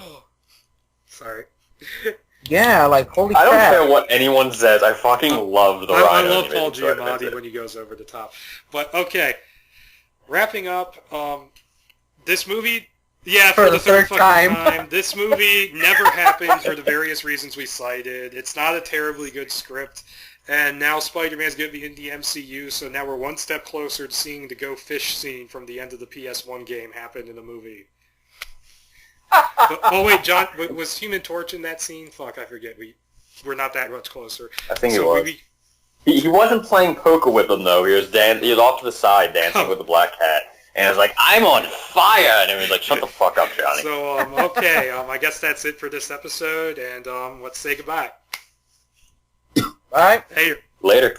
Sorry. Yeah, like, holy crap. I don't care what anyone says. I fucking love the Rhino. I love Paul Giamatti when he goes over the top. But, okay. Wrapping up, this movie, for the third time. This movie never happened for the various reasons we cited. It's not a terribly good script. And now Spider-Man's going to be in the MCU, so now we're one step closer to seeing the Go Fish scene from the end of the PS1 game happen in the movie. Oh wait, John, was Human Torch in that scene? Fuck, I forget. We're not that much closer. I think he was. He wasn't playing poker with them though. He was off to the side dancing with the black cat, and I was like, "I'm on fire!" And he was like, "Shut the fuck up, Johnny." So okay, I guess that's it for this episode, and let's say goodbye. Bye. Hey. Later.